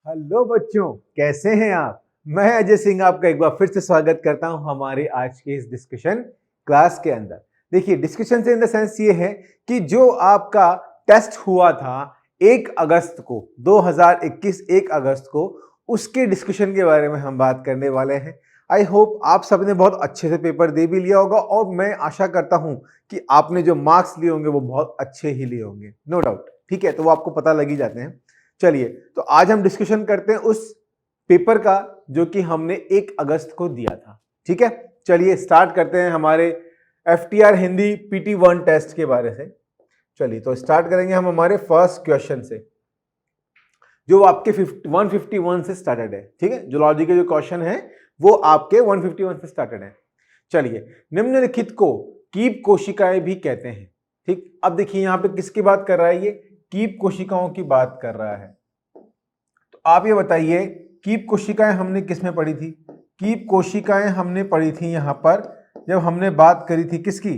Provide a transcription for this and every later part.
Hello बच्चों, कैसे हैं आप। मैं अजय सिंह आपका एक बार फिर से स्वागत करता हूं हमारे आज के इस डिस्कशन क्लास के अंदर। देखिए, डिस्कशन से इन द सेंस ये है कि जो आपका टेस्ट हुआ था 1 अगस्त को 2021 1 अगस्त को, उसके डिस्कशन के बारे में हम बात करने वाले हैं। आई होप आप सबने बहुत अच्छे से पेपर दे भी लिया होगा और मैं आशा करता हूं कि आपने जो मार्क्स लिए होंगे वो बहुत अच्छे ही लिए होंगे, नो डाउट। ठीक है, तो वो आपको पता लग ही जाते हैं। चलिए, तो आज हम डिस्कशन करते हैं उस पेपर का जो कि हमने 1 अगस्त को दिया था। ठीक है, चलिए स्टार्ट करते हैं हमारे FTR हिंदी PT1 टेस्ट के बारे से। चलिए, तो स्टार्ट करेंगे हम हमारे फर्स्ट क्वेश्चन से, जो आपके 151 से स्टार्टेड है। ठीक है, जूलॉजी के जो क्वेश्चन है वो आपके 151 से स्टार्टेड है। चलिए, निम्नलिखित को कीप कोशिकाएं भी कहते हैं। ठीक, अब देखिए यहां पे किसकी बात कर रहा है, ये कीप कोशिकाओं की बात कर रहा है। तो आप ये बताइए, कीप कोशिकाएं हमने किस में पढ़ी थी। कीप कोशिकाएं हमने पढ़ी थी यहां पर जब हमने बात करी थी किसकी,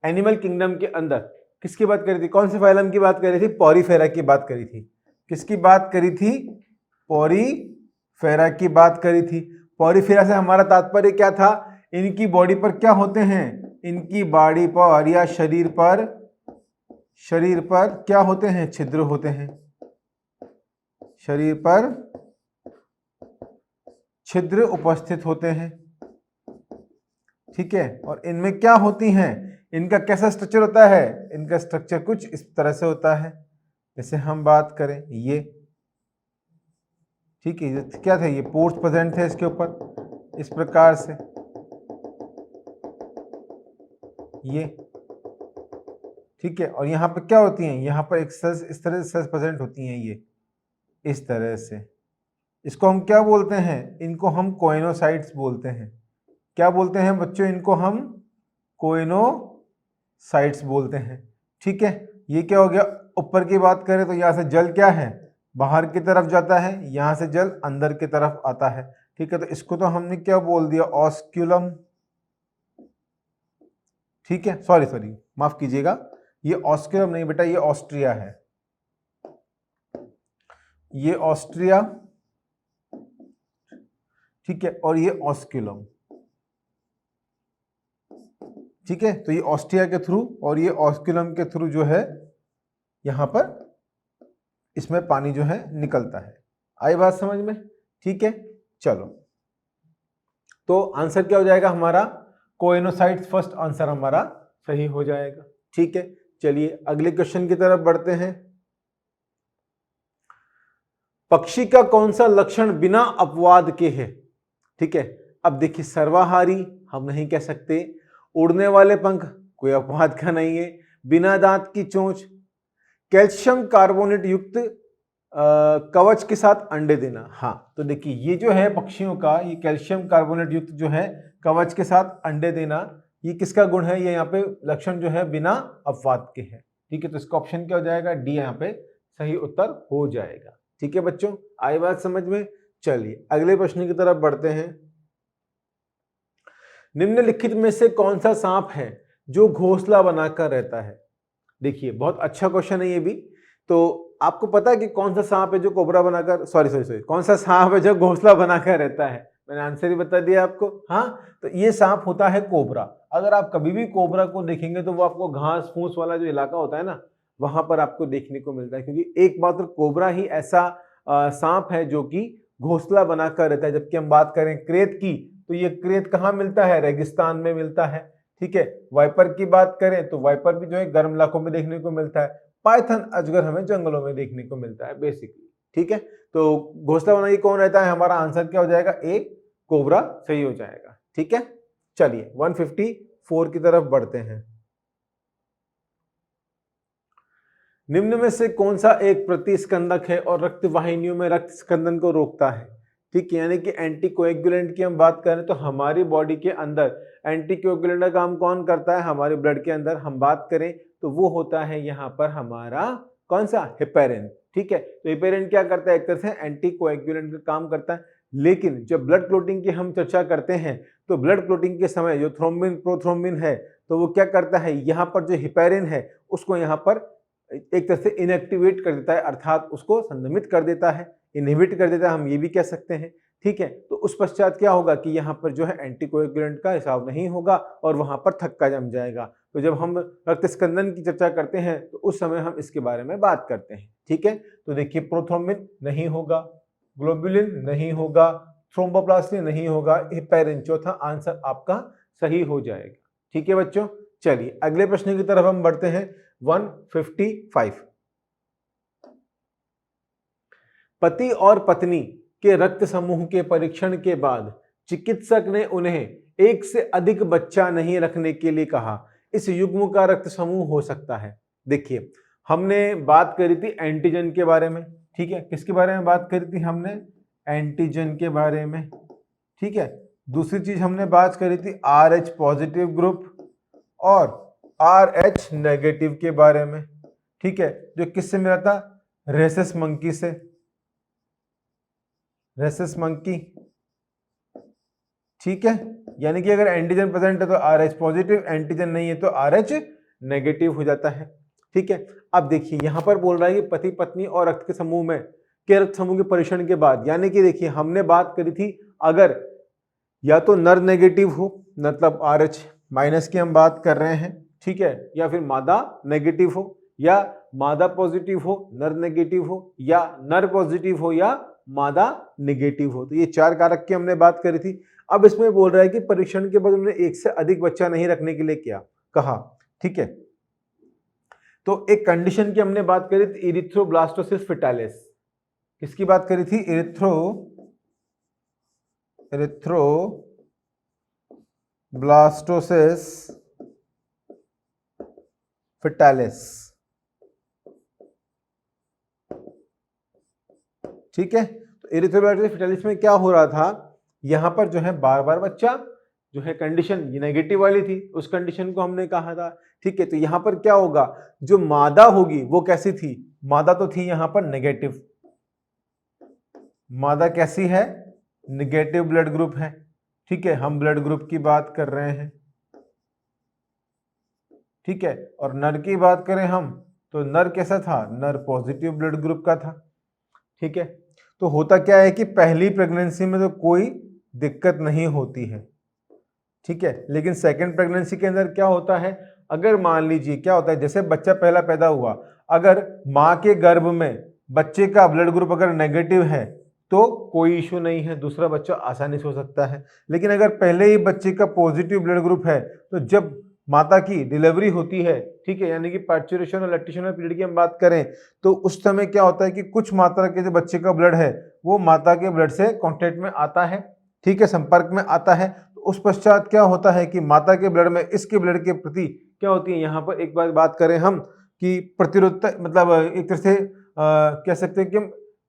एनिमल किंगडम के अंदर। किसकी बात करी थी, कौन से फाइलम की बात करी थी, पॉरीफेरा की बात करी थी। किसकी बात करी थी, पॉरीफेरा की बात करी थी। पॉरीफेरा से हमारा तात्पर्य क्या था, इनकी बॉडी पर क्या होते हैं, इनकी बॉडी पर या शरीर पर क्या होते हैं, छिद्र होते हैं। शरीर पर छिद्र उपस्थित होते हैं। ठीक है, और इनमें क्या होती हैं, इनका कैसा स्ट्रक्चर होता है, इनका स्ट्रक्चर कुछ इस तरह से होता है। जैसे हम बात करें ये, ठीक है, क्या थे, ये पोर्स प्रेजेंट थे इसके ऊपर इस प्रकार से, ये। ठीक है, और यहाँ पे क्या होती हैं, यहाँ पर एक सेल्स इस तरह से सेल्स प्रेजेंट होती हैं, ये इस तरह से। इसको हम क्या बोलते हैं, इनको हम कोइनोसाइट्स बोलते हैं। क्या बोलते हैं बच्चों, इनको हम कोइनोसाइट्स बोलते हैं। ठीक है, ये क्या हो गया, ऊपर की बात करें तो यहाँ से जल क्या है, बाहर की तरफ जाता है, यहाँ से जल अंदर की तरफ आता है। ठीक है, तो इसको तो हमने क्या बोल दिया, ऑस्क्यूलम। ठीक है, सॉरी माफ कीजिएगा, ये ऑस्क्यूलम नहीं बेटा, ये ऑस्ट्रिया है, ये ऑस्ट्रिया। ठीक है, और ये ऑस्क्यूलम। ठीक है, तो ये ऑस्ट्रिया के थ्रू और ये ऑस्क्यूलम के थ्रू जो है यहां पर इसमें पानी जो है निकलता है। आई बात समझ में। ठीक है, चलो, तो आंसर क्या हो जाएगा हमारा, कोइनोसाइट्स फर्स्ट आंसर हमारा सही हो जाएगा। ठीक है, चलिए अगले क्वेश्चन की तरफ बढ़ते हैं। पक्षी का कौन सा लक्षण बिना अपवाद के है। ठीक है, अब देखिए, सर्वाहारी हम नहीं कह सकते, उड़ने वाले पंख कोई अपवाद का नहीं है, बिना दांत की चोंच, कैल्शियम कार्बोनेट युक्त कवच के साथ अंडे देना। हाँ, तो देखिए ये जो है पक्षियों का, ये कैल्शियम कार्बोनेट युक्त जो है कवच के साथ अंडे देना, ये किसका गुण है, ये यहाँ पे लक्षण जो है बिना अपवाद के है। ठीक है, तो इसका ऑप्शन क्या हो जाएगा, डी यहाँ पे सही उत्तर हो जाएगा। ठीक है बच्चों, आई बात समझ में। चलिए अगले प्रश्न की तरफ बढ़ते हैं। निम्नलिखित में से कौन सा सांप है जो घोंसला बनाकर रहता है। देखिए, बहुत अच्छा क्वेश्चन है ये भी। तो आपको पता है कि कौन सा सांप है जो कोबरा बनाकर, सॉरी कौन सा सांप है जो घोंसला बनाकर रहता है। मैंने आंसर ही बता दिया आपको। हाँ, तो ये सांप होता है कोबरा। अगर आप कभी भी कोबरा को देखेंगे तो वो आपको घास फूस वाला जो इलाका होता है ना, वहां पर आपको देखने को मिलता है, क्योंकि एकमात्र कोबरा ही ऐसा सांप है जो कि घोंसला बनाकर रहता है। जबकि हम बात करें क्रेत की, तो ये क्रेत कहाँ मिलता है, रेगिस्तान में मिलता है। ठीक है, वाइपर की बात करें तो वाइपर भी जो है गर्म इलाकों में देखने को मिलता है। पाइथन अजगर हमें जंगलों में देखने को मिलता है बेसिकली। ठीक है, तो घोंसला बनाई कौन रहता है, हमारा आंसर क्या हो जाएगा, ए कोबरा सही हो जाएगा। ठीक है, चलिए 154 की तरफ बढ़ते हैं। निम्न में से कौन सा एक प्रतिस्कंदक है और रक्त वाहिनियों में रक्त स्कंदन को रोकता है। ठीक है, यानी कि एंटीकोएगुलेंट की हम बात करें तो हमारी बॉडी के अंदर एंटीकोएगुलेंट का काम कौन करता है, हमारे ब्लड के अंदर हम बात करें तो वो होता है यहाँ पर हमारा कौन सा, हेपेरिन। ठीक है, तो हेपेरिन क्या करता है, एक तरह से एंटीकोएगुलेंट का काम करता है। लेकिन जब ब्लड क्लोटिंग की हम चर्चा करते हैं तो ब्लड क्लोटिंग के समय जो थ्रोम्बिन प्रोथ्रोम्बिन है, तो वो क्या करता है, यहाँ पर जो हेपेरिन है उसको यहाँ पर एक तरह से इनएक्टिवेट कर देता है, अर्थात उसको संदमित कर देता है। इनहिबिट कर देता है, हम ये भी कह सकते हैं। ठीक है, तो उस पश्चात क्या होगा कि यहाँ पर जो है एंटीकोएगुलेंट का हिसाब नहीं होगा और वहां पर थक्का जम जाएगा। तो जब हम रक्त स्कंदन की चर्चा करते हैं तो उस समय हम इसके बारे में बात करते हैं। ठीक है, तो देखिए प्रोथ्रोम्बिन नहीं होगा, ग्लोबुलिन नहीं होगा, थ्रोम्बोप्लास्टिन नहीं होगा, हेपेरिन चौथा आंसर आपका सही हो जाएगा। ठीक है बच्चों, चलिए अगले प्रश्न की तरफ हम बढ़ते हैं। 155, पति और पत्नी के रक्त समूह के परीक्षण के बाद चिकित्सक ने उन्हें एक से अधिक बच्चा नहीं रखने के लिए कहा। इस युग्म का रक्त समूह हो सकता है। देखिए हमने बात करी थी एंटीजन के बारे में। ठीक है, किसके बारे में बात करी थी हमने? एंटीजन के बारे में। ठीक है, दूसरी चीज हमने बात करी थी RH पॉजिटिव ग्रुप और RH नेगेटिव के बारे में। ठीक है, जो किससे मिला था? रेसस मंकी से, रेसस मंकी। ठीक है, यानी कि अगर एंटीजन प्रेजेंट है तो RH पॉजिटिव, एंटीजन नहीं है तो RH नेगेटिव हो जाता है। ठीक है, अब देखिए यहां पर बोल रहा है कि पति पत्नी और रक्त के समूह में के रक्त समूह के परीक्षण के बाद, यानी कि देखिए हमने बात करी थी अगर या तो नर नेगेटिव हो, मतलब RH माइनस की हम बात कर रहे हैं। ठीक है, या फिर मादा नेगेटिव हो, या मादा पॉजिटिव हो, नर नेगेटिव हो, या नर पॉजिटिव हो, या मादा नेगेटिव हो। तो ये चार कारक की हमने बात करी थी। अब इसमें बोल रहा है कि परीक्षण के बाद उन्होंने एक से अधिक बच्चा नहीं रखने के लिए क्या कहा। ठीक है, तो एक कंडीशन की हमने बात करी थी इरिथ्रोब्लास्टोसिस फेटालिस। किसकी बात करी थी? Erythroblastosis fetalis. ठीक है, तो इरिथ्रोब्लास्टोसिस फेटालिस में क्या हो रहा था, यहां पर जो है बार बार बच्चा जो है कंडीशन ये नेगेटिव वाली थी, उस कंडीशन को हमने कहा था। ठीक है, तो यहां पर क्या होगा, जो मादा होगी वो कैसी थी? मादा तो थी यहां पर नेगेटिव। मादा कैसी है? नेगेटिव ब्लड ग्रुप है। ठीक है, हम ब्लड ग्रुप की बात कर रहे हैं। ठीक है, और नर की बात करें हम तो नर कैसा था? नर पॉजिटिव ब्लड ग्रुप का था। ठीक है, तो होता क्या है कि पहली प्रेगनेंसी में तो कोई दिक्कत नहीं होती है। ठीक है, लेकिन सेकंड प्रेगनेंसी के अंदर क्या होता है, अगर मान लीजिए क्या होता है, जैसे बच्चा पहला पैदा हुआ, अगर मां के गर्भ में बच्चे का ब्लड ग्रुप अगर नेगेटिव है तो कोई इशू नहीं है, दूसरा बच्चा आसानी से हो सकता है। लेकिन अगर पहले ही बच्चे का पॉजिटिव ब्लड ग्रुप है तो जब माता की डिलीवरी होती है, ठीक है, यानी कि पार्चुरेशन और लैक्टेशन पीरियड की हम बात करें तो उस समय क्या होता है कि कुछ मात्रा के जो बच्चे का ब्लड है वो माता के ब्लड से कॉन्टेक्ट में आता है। ठीक है, संपर्क में आता है। तो उस पश्चात क्या होता है कि माता के ब्लड में इसके ब्लड के प्रति क्या होती है, यहाँ पर एक बार बात करें हम कि प्रतिरोधता, मतलब एक तरह से कह सकते हैं कि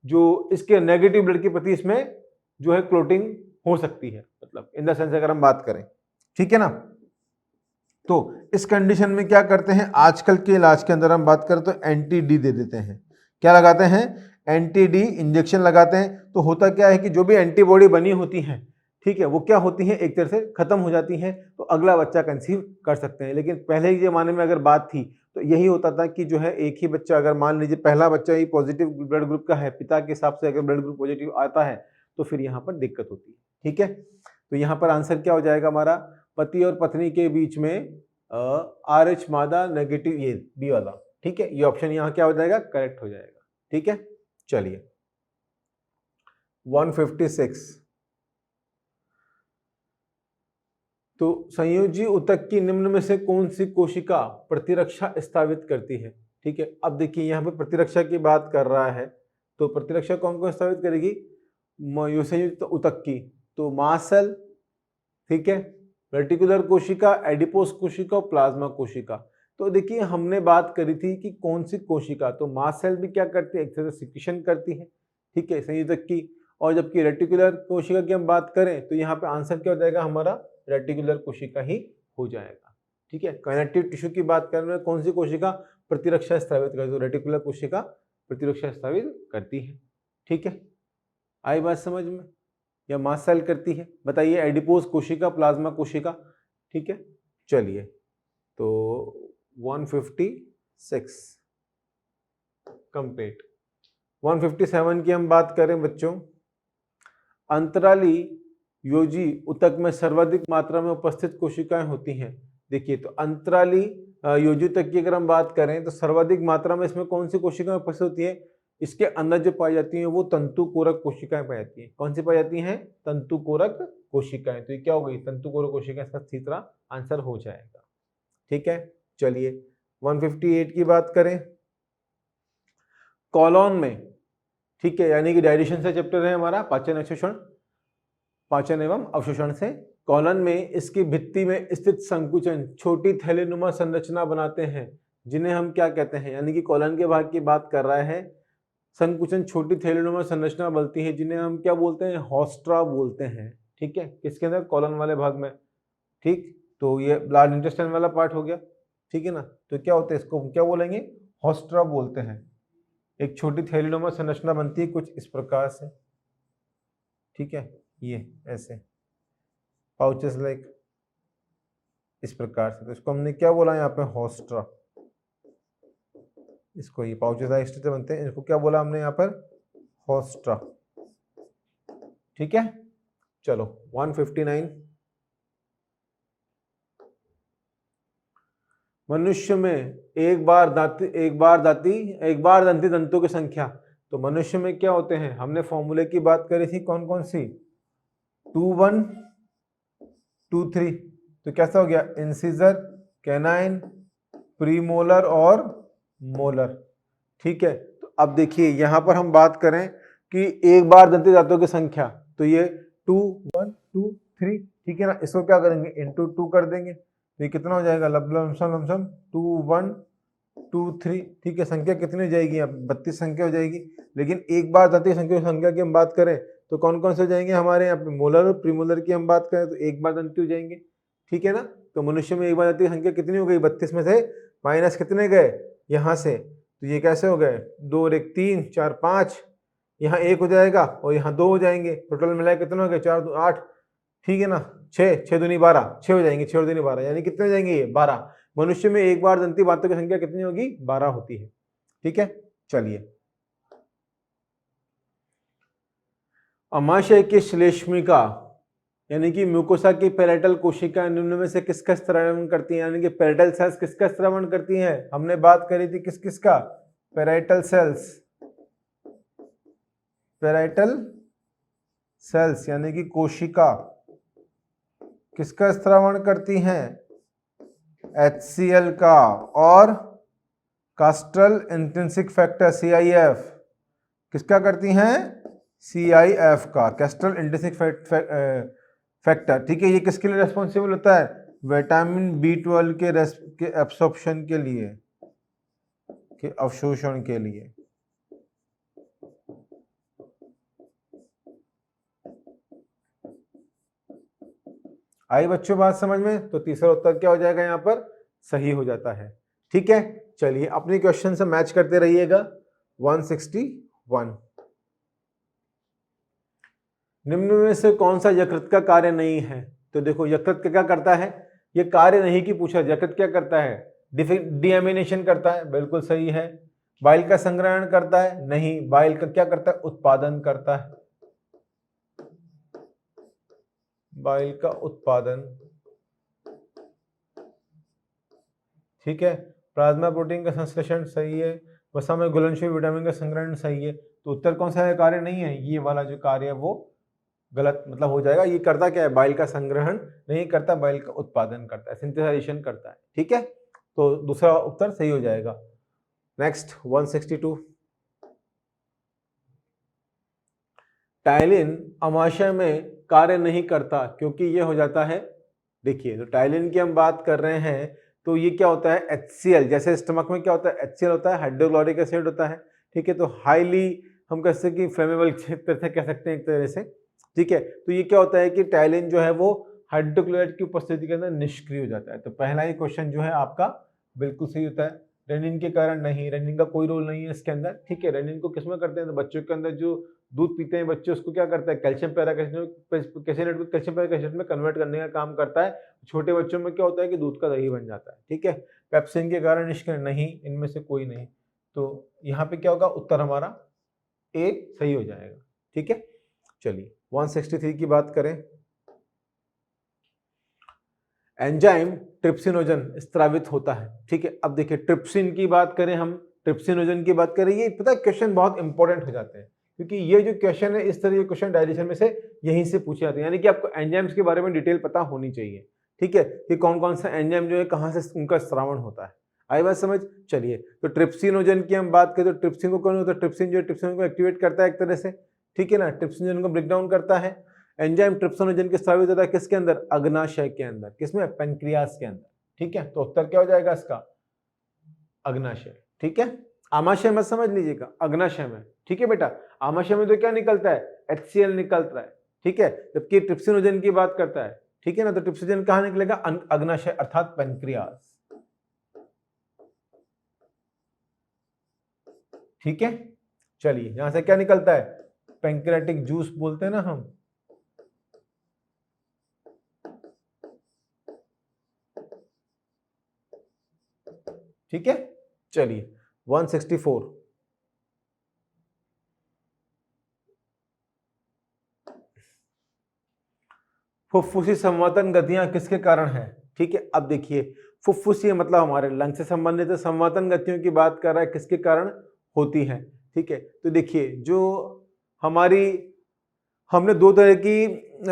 जो इसके नेगेटिव ब्लड के प्रति इसमें जो है क्लोटिंग हो सकती है, मतलब इन द सेंस अगर हम बात करें। ठीक है ना, तो इस कंडीशन में क्या करते हैं, आजकल के इलाज के अंदर हम बात करें तो एंटी डी दे देते हैं। क्या लगाते हैं? एंटी डी इंजेक्शन लगाते हैं। तो होता क्या है कि जो भी एंटीबॉडी बनी होती है, ठीक है, वो क्या होती है, एक तरह से खत्म हो जाती है, तो अगला बच्चा कंसीव कर सकते हैं। लेकिन पहले के जमाने में अगर बात थी तो यही होता था कि जो है एक ही बच्चा, अगर मान लीजिए पहला बच्चा ही पॉजिटिव ब्लड ग्रुप का है, पिता के हिसाब से अगर ब्लड ग्रुप पॉजिटिव आता है तो फिर यहाँ पर दिक्कत होती है। ठीक है, तो यहाँ पर आंसर क्या हो जाएगा हमारा, पति और पत्नी के बीच में RH मादा नेगेटिव, ये बी वाला। ठीक है, ये ऑप्शन यहाँ क्या हो जाएगा, करेक्ट हो जाएगा। ठीक है, चलिए 156, तो संयोजी ऊतक की निम्न में से कौन सी कोशिका प्रतिरक्षा स्थापित करती है? ठीक है, अब देखिए यहाँ पे प्रतिरक्षा की बात कर रहा है, तो प्रतिरक्षा कौन कौन स्थापित करेगी? संयुक्त ऊतक की, तो मास्ट सेल, ठीक है, रेटिकुलर कोशिका, एडिपोस कोशिका और प्लाज्मा कोशिका। तो देखिए हमने बात करी थी कि कौन सी कोशिका, तो मास्ट सेल भी क्या करती है, एक तरह से सिक्रीशन करती है। ठीक है, संयोजक की, और जबकि रेटिकुलर कोशिका की हम बात करें तो यहाँ पे आंसर क्या हो जाएगा हमारा, रेटिकुलर कोशिका ही हो जाएगा। ठीक है, कनेक्टिव टिश्यू की बात करने में कौन सी कोशिका प्रतिरक्षा स्थापित करती है, तो रेटिकुलर कोशिका प्रतिरक्षा स्थापित करती है। ठीक है, आई बात समझ में, या मास्ट सेल करती है, बताइए, एडिपोज कोशिका, प्लाज्मा कोशिका। ठीक है, चलिए तो 156 कंप्लीट। 157 की हम बात करें बच्चों, अंतराली योजी ऊतक में सर्वाधिक मात्रा में उपस्थित कोशिकाएं होती हैं। देखिए तो अंतराली योजी ऊतक की अगर हम बात करें तो सर्वाधिक मात्रा में इसमें कौन सी कोशिकाएं उपस्थित होती है, इसके अंदर जो पाई जाती हैं वो तंतुकोरक कोशिकाएं पाई जाती हैं। कौन सी पाई जाती हैं? तंतुकोरक कोशिकाएं। तो ये क्या हो गई? तंतुकोरक कोशिकाएं, इसका तीसरा आंसर हो जाएगा। ठीक है, चलिए 158 की बात करें, कॉलॉन में, ठीक है, यानी कि डाइजेशन से चैप्टर है हमारा, पाचन अवशोषण, पाचन एवं अवशोषण से। कॉलन में इसकी भित्ति में स्थित संकुचन छोटी थैलीनुमा संरचना बनाते हैं, जिन्हें हम क्या कहते हैं, यानी कि कॉलन के भाग की बात कर रहा है। संकुचन छोटी थैलीनुमा संरचना बनती है जिन्हें हम क्या बोलते हैं? हॉस्ट्रा बोलते हैं। ठीक है, किसके अंदर? कॉलन वाले भाग में। ठीक, तो ये लार्ज इंटेस्टाइन वाला पार्ट हो गया। ठीक है ना, तो क्या होता है, इसको क्या बोलेंगे? हॉस्ट्रा बोलते हैं। एक छोटी थैलीनुमा संरचना बनती है कुछ इस प्रकार से। ठीक है, ये ऐसे पाउचेस लाइक इस प्रकार से, तो इसको हमने क्या बोला यहाँ पे? हॉस्ट्रा। इसको ये पाउचेस लाइक स्ट्रक्चर बनते हैं, इसको क्या बोला हमने यहाँ पर? हॉस्ट्रा। ठीक है, चलो 159, मनुष्य में एक बार दंती दंतों की संख्या। तो मनुष्य में क्या होते हैं? हमने फॉर्मूले की बात करी थी, कौन कौन सी? 2 1 2 3। तो कैसा हो गया? इंसिजर, कैनाइन, प्रीमोलर और मोलर। ठीक है, तो अब देखिए यहां पर हम बात करें कि एक बार दंती दांतों की संख्या, तो ये 2 1 2 3। ठीक है ना, इसको क्या करेंगे? इंटू 2 कर देंगे, तो ये कितना हो जाएगा? लमसम 2 1 2 3। ठीक है, संख्या कितनी हो जाएगी? अब 32 संख्या हो जाएगी। लेकिन एक बार दंती संख्या की हम बात करें तो कौन कौन से हो जाएंगे हमारे यहाँ पे? मोलर और प्रीमोलर की हम बात करें तो एक बार दंती हो जाएंगे। ठीक है ना, तो मनुष्य में एक बार दंती संख्या कितनी हो गई? 32 में से माइनस कितने गए यहाँ से? तो ये कैसे हो गए? 2 और 1 3 4 5, यहाँ 1 हो जाएगा और यहाँ 2 हो जाएंगे। टोटल मिलाए कितने हो गए? 4 2 8। ठीक है ना, 6 6 दूनी 12, 6 हो जाएंगे, 6 और दूनी 12, यानी कितने हो जाएंगे? ये 12। मनुष्य में एक बार दंती दांतों की संख्या कितनी होगी? 12 होती है। ठीक है, चलिए, अमाशय की श्लेष्मिका यानी कि म्यूकोसा की पैराइटल कोशिकाएं निम्न में से किसका स्रावन करती हैं? यानी कि पैराइटल सेल्स किसका स्रावन करती हैं? हमने बात करी थी किस किसका? Parietal cells. पैराइटल सेल्स यानी कि कोशिका किसका स्रावन करती हैं? HCl का और कास्ट्रल इंट्रिंसिक फैक्टर CIF किसका करती हैं? CIF का, कैस्ट्रल इंट्रिंसिक फैक्टर। ठीक है, ये किसके लिए रेस्पॉन्सिबल होता है? विटामिन B12 के एब्सॉर्प्शन के लिए, के अवशोषण के लिए। आई बच्चों बात समझ में? तो तीसरा उत्तर क्या हो जाएगा यहाँ पर? सही हो जाता है। ठीक है, चलिए अपने क्वेश्चन से मैच करते रहिएगा। 161, निम्न में से कौन सा यकृत का कार्य नहीं है? तो देखो यकृत क्या करता है? ये कार्य नहीं की पूछा, यकृत क्या करता है? डीएमिनेशन करता है, बिल्कुल सही है। बाइल का संग्रहण करता है? नहीं। बाइल का क्या करता है? उत्पादन करता है, बाइल का उत्पादन। ठीक है, प्लाज्मा प्रोटीन का संश्लेषण सही है, वसा में घुलनशील विटामिन का संग्रहण सही है। तो उत्तर कौन सा है? कार्य नहीं है, ये वाला जो कार्य है वो गलत मतलब हो जाएगा। ये करता क्या है? बाइल का संग्रहण नहीं करता, बाइल का उत्पादन करता है, सिंथेसाइजेशन करता है। ठीक है, तो दूसरा उत्तर सही हो जाएगा। नेक्स्ट 162, टाइलिन अमाशय में कार्य नहीं करता क्योंकि ये हो जाता है। देखिए तो टाइलिन की हम बात कर रहे हैं तो ये क्या होता है? HCl, जैसे स्टमक में क्या होता है? HCl होता है, हाइड्रोक्लोरिक एसिड होता है। ठीक है, तो हाईली हम कह सकते हैं कि फ्लेमेबल कह सकते हैं एक तरह से। ठीक है, तो ये क्या होता है कि टाइलिन जो है वो हाइड्रोक्लोराइड की उपस्थिति के अंदर निष्क्रिय हो जाता है। तो पहला ही क्वेश्चन जो है आपका बिल्कुल सही होता है। रेनिन के कारण नहीं, रेनिन का कोई रोल नहीं है इसके अंदर। ठीक है, रेनिन को किसमें करते हैं? तो बच्चों के अंदर जो दूध पीते हैं बच्चे, उसको क्या करता है? कैल्शियम पैराकार्बोनेट को कैल्शियम पैराकार्बोनेट में कन्वर्ट करने का काम करता है। छोटे बच्चों में क्या होता है कि दूध का दही बन जाता है। ठीक है, पेप्सिन के कारण निष्क्रिय नहीं, इनमें से कोई नहीं। तो यहाँ पे क्या होगा उत्तर हमारा? ए सही हो जाएगा। ठीक है, चलिए 163 की बात करें। एंजाइम ट्रिप्सिनोजन स्त्रावित होता है। ठीक है, अब देखिए ट्रिप्सिन की बात करें, हम ट्रिप्सिनोजन की बात करें, ये पता है क्वेश्चन बहुत इंपॉर्टेंट हो जाते हैं, क्योंकि ये जो क्वेश्चन है इस तरह के क्वेश्चन डाइजेशन में से यहीं से पूछे जाते हैं, यानी कि आपको एंजाइम्स के बारे में डिटेल पता होनी चाहिए। ठीक है, कि कौन कौन सा एंजाइम जो है कहाँ से उनका स्रावण होता है। आई बात समझ? चलिए, तो ट्रिप्सिनोजन की हम बात करें तो ट्रिप्सिन को कौन होता है? ट्रिप्सिन जो है ट्रिप्सिन को एक्टिवेट करता है एक तरह से। ठीक है ना, ट्रिप्सिनोजन को ब्रेक डाउन करता है। एंजाइम ट्रिप्सिनोजन के स्रावित होता है किसके अंदर? अग्नाशय के अंदर। किसमें? पेनक्रियास के अंदर। ठीक है, तो उत्तर क्या हो जाएगा इसका? अग्नाशय। ठीक है, आमाशय मत समझ लीजिएगा, अग्नाशय में। ठीक है बेटा, आमाशय में तो क्या निकलता है? HCl निकलता है। ठीक है, जबकि ट्रिप्सिनोजन की बात करता है। ठीक है ना, तो ट्रिप्सिनोजन कहां निकलेगा? अग्नाशय अर्थात पेनक्रियास। ठीक है, चलिए यहां से क्या निकलता है? पेंक्रियाटिक जूस बोलते हैं ना हम। ठीक है, चलिए 164। फुफ्फुसी संवर्धन गतियां किसके कारण है? ठीक है, अब देखिए फुफ्फुसी मतलब हमारे लंग से संबंधित है, संवर्धन गतियों की बात कर रहा है किसके कारण होती है। ठीक है, तो देखिए जो हमारी हमने दो तरह की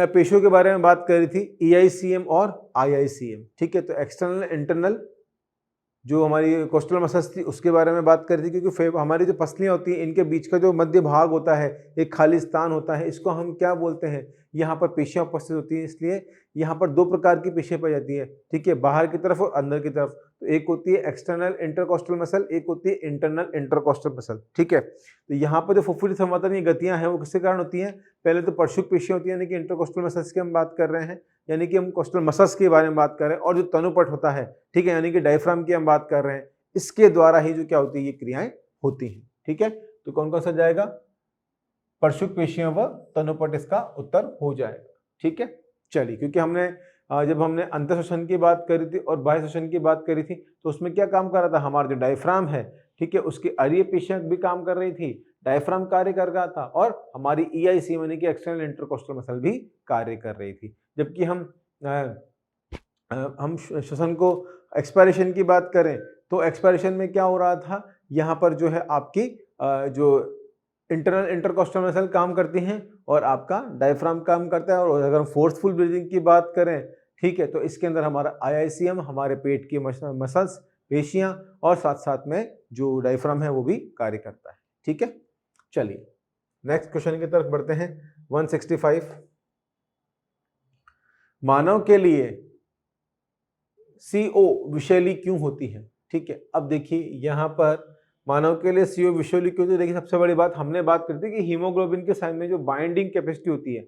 पेशियों के बारे में बात करी थी, EICM और IICM। ठीक है, तो एक्सटर्नल इंटरनल जो हमारी कोस्टल मसल्स थी उसके बारे में बात करी थी, क्योंकि हमारी जो पसलियां होती हैं इनके बीच का जो मध्य भाग होता है, एक खाली स्थान होता है, इसको हम क्या बोलते हैं? यहाँ पर पेशियां उपस्थित होती हैं, इसलिए यहाँ पर दो प्रकार की पेशियां पाई जाती है। ठीक है, बाहर की तरफ और अंदर की तरफ। तो एक होती है एक्सटर्नल इंटरकोस्टल मसल, एक होती है इंटरनल इंटरकोस्टल मसल। ठीक है, तो यहाँ पर जो फुफ्फुसी संवर्धन ये गतियां हैं वो किसके कारण होती हैं? पहले तो परशुक पेशियां होती है, यानी कि इंटरकोस्टल मसल्स की हम बात कर रहे हैं, यानी कि हम कोस्टल मसल्स के बारे में बात कर रहे हैं, और जो तनुपट होता है, ठीक है, यानी कि डायफ्राम की हम बात कर रहे हैं, इसके द्वारा ही जो क्या होती है ये क्रियाएं होती हैं। ठीक है, तो कौन कौन सा जाएगा? परशुक पेशियों व तनुपट इसका उत्तर हो जाएगा। ठीक है, चलिए, क्योंकि हमने जब हमने अंतःश्वसन की बात करी थी और बाह्य श्वसन की बात करी थी, तो उसमें क्या काम कर रहा था? हमारा जो डायफ्राम है, ठीक है, उसकी अरीय पेशियां भी काम कर रही थी, डायफ्राम कार्य कर रहा था, और हमारी EICM यानी कि एक्सटर्नल इंटरकोस्टल मसल भी कार्य कर रही थी। जबकि हम श्वसन को एक्सपायरेशन की बात करें तो एक्सपायरेशन में क्या हो रहा था? यहाँ पर जो है आपकी जो इंटरनल इंटरकोस्टल मसल काम करती हैं और आपका डायफ्राम काम करता है। और अगर हम फोर्सफुल ब्रीदिंग की बात करें, ठीक है, तो इसके अंदर हमारा IICM, हमारे पेट की मसल्स, पेशियां, और साथ साथ में जो डायफ्राम है वो भी कार्य करता है। ठीक है, चलिए नेक्स्ट क्वेश्चन की तरफ बढ़ते हैं। 165, मानव के लिए CO विषैली क्यों होती है? ठीक है, अब देखिए यहाँ पर मानव के लिए CO विषैली क्यों होती है? देखिए सबसे बड़ी बात हमने बात करी थी कि हीमोग्लोबिन के साथ में जो बाइंडिंग कैपेसिटी होती है,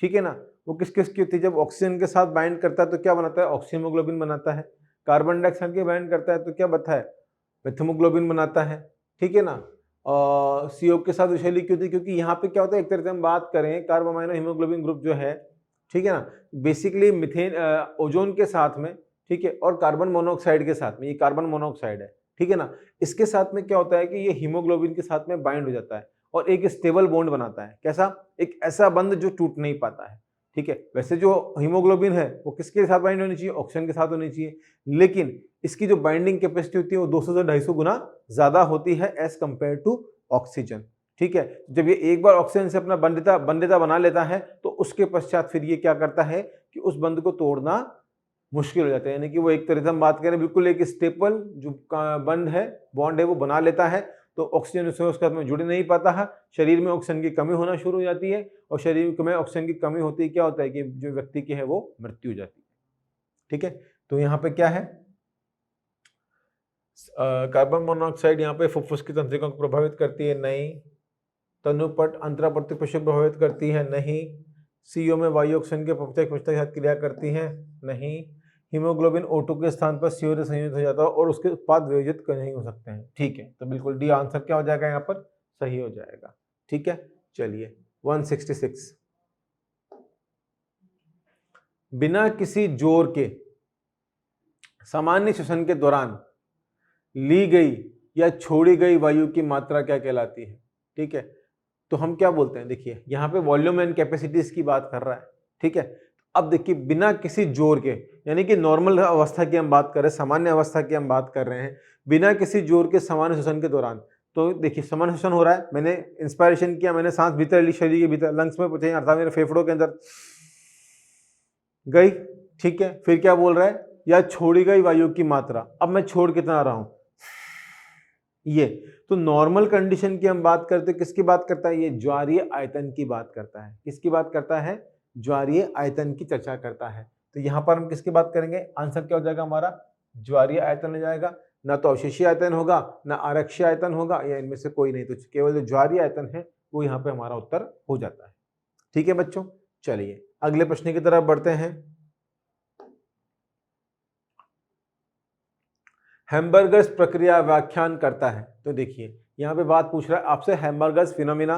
ठीक है ना, वो किस किस की होती है? जब ऑक्सीजन के साथ बाइंड करता है तो क्या बनाता है? ऑक्सीमोग्लोबिन बनाता है। कार्बन डाइऑक्साइड के बाइंड करता है तो क्या बनता है? मेथिमोग्लोबिन बनाता है। ठीक है ना, और CO के साथ विषैली क्यों होती है? क्योंकि यहाँ पे क्या होता है, एक तरह से हम बात करें कार्बोमाइनो हीमोग्लोबिन ग्रुप जो है, ठीक है ना, बेसिकली मिथेन ओजोन के साथ में, ठीक है, और कार्बन मोनोऑक्साइड के साथ में, ये कार्बन मोनोऑक्साइड है, ठीक है ना, इसके साथ में क्या होता है कि ये हीमोग्लोबिन के साथ में बाइंड हो जाता है और एक स्टेबल बॉन्ड बनाता है। कैसा? एक ऐसा बंध जो टूट नहीं पाता है। ठीक है, वैसे जो हीमोग्लोबिन है वो किसके साथ बाइंड होनी चाहिए? ऑक्सीजन के साथ होनी चाहिए, लेकिन इसकी जो बाइंडिंग कैपेसिटी होती है वो 200 से 250 गुना ज्यादा होती है एज कंपेयर टू ऑक्सीजन। ठीक है, जब ये एक बार ऑक्सीजन से अपना बंधिता बना लेता है तो उसके पश्चात फिर ये क्या करता है कि उस बंध को तोड़ना मुश्किल हो जाता है, यानी कि वो एक तरह से हम बात करें बिल्कुल एक स्टेपल जो बंध है, बॉन्ड है, वो बना लेता है, तो ऑक्सीजन उसके साथ में जुड़ नहीं पाता है, शरीर में ऑक्सीजन की कमी होना शुरू हो जाती है, और शरीर में ऑक्सीजन की कमी होती है क्या होता है कि जो व्यक्ति की है वो मृत्यु हो जाती है। ठीक है, तो यहाँ पे क्या है, कार्बन मोनोऑक्साइड यहाँ पे फुफ्फुस की तंत्रिका को प्रभावित करती है? नहीं। तनुपट अंतरावर्ती पेशी को प्रभावित करती है? नहीं। CO में वायु ऑक्सीजन के प्रत्येक के साथ क्रिया करती है? नहीं। हीमोग्लोबिन O2 के स्थान पर CO से संयोजित हो जाता है और उसके उत्पाद वियोजित नहीं हो सकते हैं। ठीक है, तो बिल्कुल डी आंसर क्या हो जाएगा यहाँ पर? सही हो जाएगा। ठीक है, चलिए 166, बिना किसी जोर के सामान्य श्वसन के दौरान ली गई या छोड़ी गई वायु की मात्रा क्या कहलाती है? ठीक है, तो हम क्या बोलते हैं, देखिए यहाँ पे वॉल्यूम एंड कैपेसिटीज की बात कर रहा है, ठीक है। अब देखिए बिना किसी जोर के, यानी कि नॉर्मल अवस्था की हम बात कर रहे हैं, सामान्य अवस्था की हम बात कर रहे हैं, बिना किसी जोर के सामान्य श्वसन के दौरान, तो देखिए सामान्य श्वसन हो रहा है, मैंने इंस्पायरेशन किया, मैंने सांस भीतर ली, शरीर के भीतर लंग्स में पहुंचे अर्थात मेरे फेफड़ों के अंदर गई, ठीक है। फिर क्या बोल रहा है, या छोड़ी गई वायु की मात्रा, अब मैं छोड़ कितना रहा हूं, ये तो नॉर्मल कंडीशन की हम बात करते, किसकी बात करता है, ये ज्वारीय आयतन की बात करता है। किसकी बात करता है, ज्वारीय आयतन की चर्चा करता है। तो यहां पर हम किसकी बात करेंगे, आंसर क्या हो जाएगा हमारा, ज्वारीय आयतन हो जाएगा। ना तो अवशेषीय आयतन होगा, ना आरक्षीय आयतन होगा, या इनमें से कोई नहीं, तो केवल जो ज्वारीय आयतन है वो यहाँ पे हमारा उत्तर हो जाता है। ठीक है बच्चों, चलिए अगले प्रश्न की तरफ बढ़ते हैं। हैम्बर्गर्स प्रक्रिया व्याख्यान करता है। तो देखिए यहाँ पे बात पूछ रहा है आपसे, हैम्बर्गर्स फिनोमिना।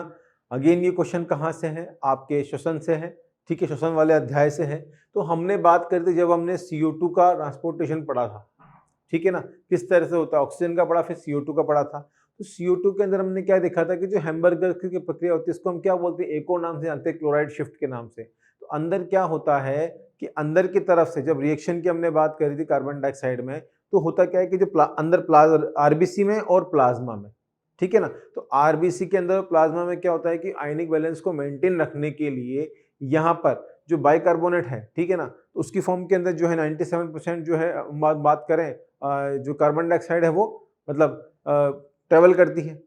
अगेन ये क्वेश्चन कहाँ से है, आपके श्वसन से है, ठीक है, श्वसन वाले अध्याय से है। तो हमने बात करी थी जब हमने CO2 का ट्रांसपोर्टेशन पढ़ा था, ठीक है ना, किस तरह से होता है, ऑक्सीजन का पढ़ा, फिर CO2 का पढ़ा था। तो CO2 के अंदर हमने क्या देखा था कि जो हैम्बर्गर की प्रक्रिया होती है इसको हम क्या बोलते हैं, एक और नाम से जानते हैं, क्लोराइड शिफ्ट के नाम से। तो अंदर क्या होता है कि अंदर की तरफ से जब रिएक्शन की हमने बात करी थी कार्बन डाइऑक्साइड में, तो होता क्या है कि जो अंदर आरबीसी में और प्लाज्मा में, ठीक है ना, तो आरबीसी के अंदर प्लाज्मा में क्या होता है कि आयनिक बैलेंस को मेंटेन रखने के लिए यहाँ पर जो बाइकार्बोनेट है, ठीक है ना, तो उसकी फॉर्म के अंदर जो है 97% जो है बात करें जो कार्बन डाइऑक्साइड है वो मतलब ट्रेवल करती है,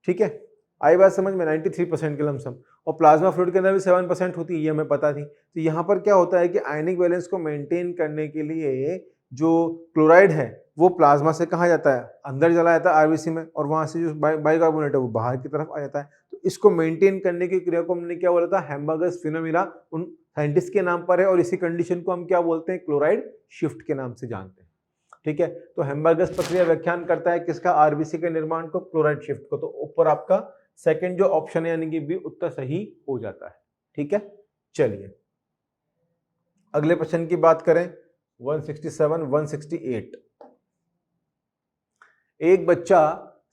ठीक है, आई बात समझ में, 93% के लमसम। और प्लाज्मा फ्लूइड के अंदर भी 7% होती है, ये हमें पता थी। तो यहाँ पर क्या होता है कि आयनिक बैलेंस को मेंटेन करने के लिए जो क्लोराइड है वो प्लाज्मा से कहाँ जाता है, अंदर चला जाता है आरबीसी में, और वहां से जो बाइकार्बोनेट है वो बाहर की तरफ आ जाता है। तो इसको मेंटेन करने की क्रिया को हमने क्या बोला था, हैम्बर्गर्स फिनोमिना, उन साइंटिस्ट के नाम पर है, और इसी कंडीशन को हम क्या बोलते हैं, क्लोराइड शिफ्ट के नाम से जानते हैं, ठीक है। तो हैम्बर्गर्स प्रक्रिया व्याख्यान करता है किसका, आरबीसी के निर्माण को, क्लोराइड शिफ्ट को। तो ऊपर आपका सेकंड जो ऑप्शन है यानी कि बी उत्तर सही हो जाता है, ठीक है। चलिए अगले प्रश्न की बात करें, 167, 168। एक बच्चा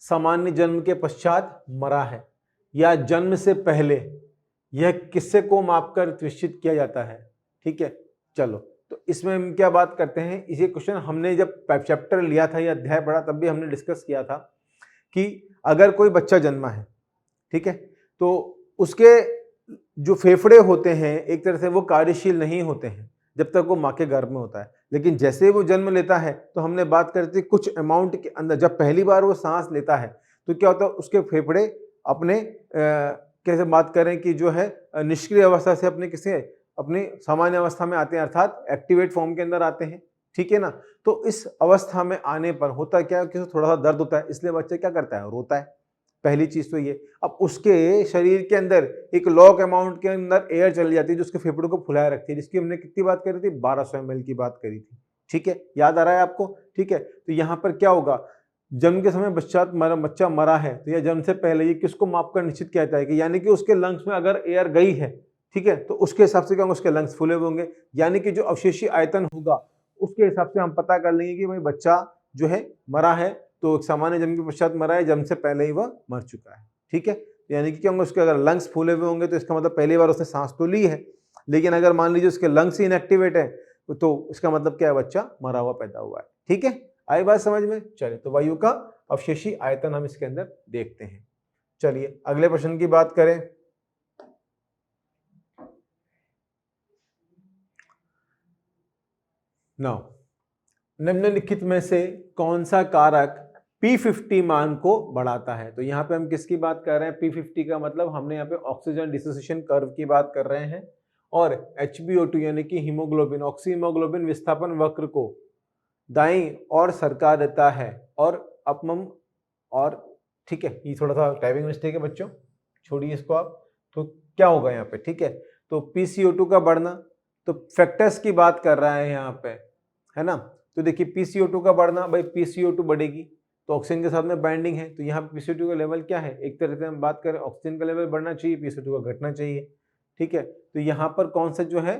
सामान्य जन्म के पश्चात मरा है या जन्म से पहले, यह किससे को मापकर निश्चित किया जाता है, ठीक है। चलो तो इसमें हम क्या बात करते हैं, इसी क्वेश्चन हमने जब चैप्टर लिया था या अध्याय पढ़ा तब भी हमने डिस्कस किया था कि अगर कोई बच्चा जन्मा है, ठीक है, तो उसके जो फेफड़े होते हैं एक तरह से वो कार्यशील नहीं होते हैं जब तक वो माँ के गर्भ में होता है, लेकिन जैसे ही वो जन्म लेता है तो हमने बात करते कुछ अमाउंट के अंदर, जब पहली बार वो सांस लेता है तो क्या होता है, उसके फेफड़े अपने कैसे बात करें कि जो है निष्क्रिय अवस्था से अपनी सामान्य अवस्था में आते हैं, अर्थात एक्टिवेट फॉर्म के अंदर आते हैं, ठीक है ना। तो इस अवस्था में आने पर होता क्या है कि थोड़ा सा दर्द होता है, इसलिए बच्चा क्या करता है, रोता है, पहली चीज तो ये। अब उसके शरीर के अंदर एक लॉक अमाउंट के अंदर एयर चली जाती है जो उसके फेफड़ों को फुलाए रखती है, जिसकी हमने कितनी बात करी थी, 1200 ml की बात करी थी, ठीक है, याद आ रहा है आपको, ठीक है। तो यहाँ पर क्या होगा, जन्म के समय बच्चा मरा है तो यह जन्म से पहले ये किसको मापकर निश्चित किया जाता है कि यानी कि उसके लंग्स में अगर एयर गई है, ठीक है, तो उसके हिसाब से क्या होगा, उसके लंग्स फूले होंगे, यानी कि जो अवशेषीय आयतन होगा उसके हिसाब से हम पता कर लेंगे कि भाई बच्चा जो है मरा है, तो सामान्य जन्म के पश्चात मरा है, जन्म से पहले ही वह मर चुका है, ठीक है। यानी कि क्या होंगे, उसके अगर लंग्स फूले हुए होंगे तो इसका मतलब पहली बार उसने सांस तो ली है, लेकिन अगर मान लीजिए उसके लंग्स ही इनएक्टिवेट है तो इसका मतलब क्या है, बच्चा मरा हुआ पैदा हुआ है, ठीक है। आई बात समझ में, चलिए तो वायु का अवशेषी आयतन हम इसके अंदर देखते हैं। चलिए अगले प्रश्न की बात करें, निम्नलिखित में से कौन सा कारक P50 मान को बढ़ाता है। तो यहाँ पे हम किसकी बात कर रहे हैं, P50 का मतलब हमने यहाँ पे ऑक्सीजन डिसोसिएशन कर्व की बात कर रहे हैं, और HbO2 यानी कि हीमोग्लोबिन, ऑक्सी हीमोग्लोबिन विस्थापन वक्र को दाईं और सरका देता है, और अपमम, और ठीक है, ये थोड़ा सा टाइपिंग मिस्टेक है बच्चों, छोड़िए इसको आप। तो क्या होगा यहाँ पे, ठीक है, तो PCO2 का बढ़ना, तो फैक्टर्स की बात कर रहा है यहाँ पे, है ना। तो देखिए PCO2 का बढ़ना, भाई PCO2 बढ़ेगी तो ऑक्सीजन के साथ में बाइंडिंग है, तो यहाँ पे PCO2 का लेवल क्या है, एक तरह से हम बात करें ऑक्सीजन का लेवल बढ़ना चाहिए, PCO2 का घटना चाहिए, ठीक है। तो यहाँ पर कौन सा जो है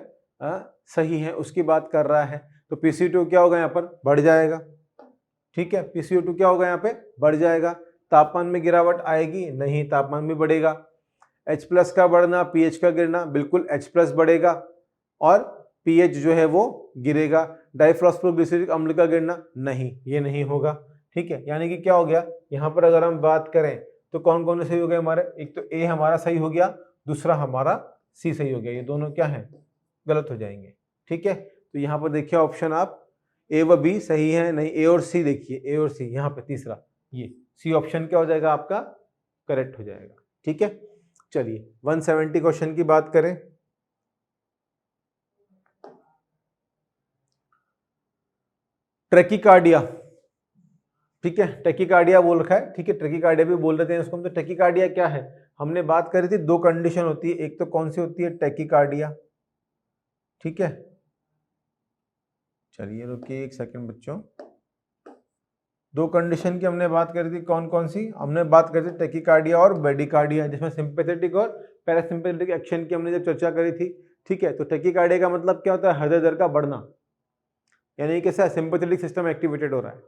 सही है उसकी बात कर रहा है, तो PCO2 क्या होगा, यहाँ पर बढ़ जाएगा, ठीक है, PCO2 क्या होगा, यहाँ पे बढ़ जाएगा। तापमान में गिरावट आएगी नहीं, तापमान भी बढ़ेगा। H+ का बढ़ना, pH का गिरना, बिल्कुल H+ बढ़ेगा और pH जो है वो गिरेगा। डाइफ्रॉस्फोग्लिसरिक अम्ल का गिरना, नहीं, ये नहीं होगा। ठीक है, यानी कि क्या हो गया, यहाँ पर अगर हम बात करें तो कौन कौन से सही हो गए हमारे, एक तो A हमारा सही हो गया, दूसरा हमारा C सही हो गया, ये दोनों क्या है, गलत हो जाएंगे। ठीक है, तो यहाँ पर देखिए ऑप्शन आप A व B सही है, नहीं A और C देखिए, A और C यहाँ पे तीसरा, ये C ऑप्शन क्या हो जाएगा आपका, करेक्ट हो जाएगा। ठीक है, चलिए 170 क्वेश्चन की बात करें। ट्रैकीकार्डिया, ठीक है, टैकीकार्डिया बोल रखा है, ठीक है, टैकीकार्डिया भी बोल देते हैं इसको हम। तो टैकीकार्डिया क्या है, हमने बात करी थी, दो कंडीशन होती है, एक तो कौन सी होती है, टैकीकार्डिया। ठीक है, चलिए रुकिए एक सेकंड बच्चों, दो कंडीशन की हमने बात करी थी, कौन कौन सी, हमने बात करी थी टैकीकार्डिया और ब्रेडिकार्डिया, जिसमें सिंपैथेटिक और पैरासिम्पैथेटिक एक्शन की हमने जब चर्चा करी थी। ठीक है, तो टैकीकार्डिया का मतलब क्या होता है, हृदय दर का बढ़ना, यानी कैसा सिंपैथेटिक सिस्टम एक्टिवेटेड हो रहा है,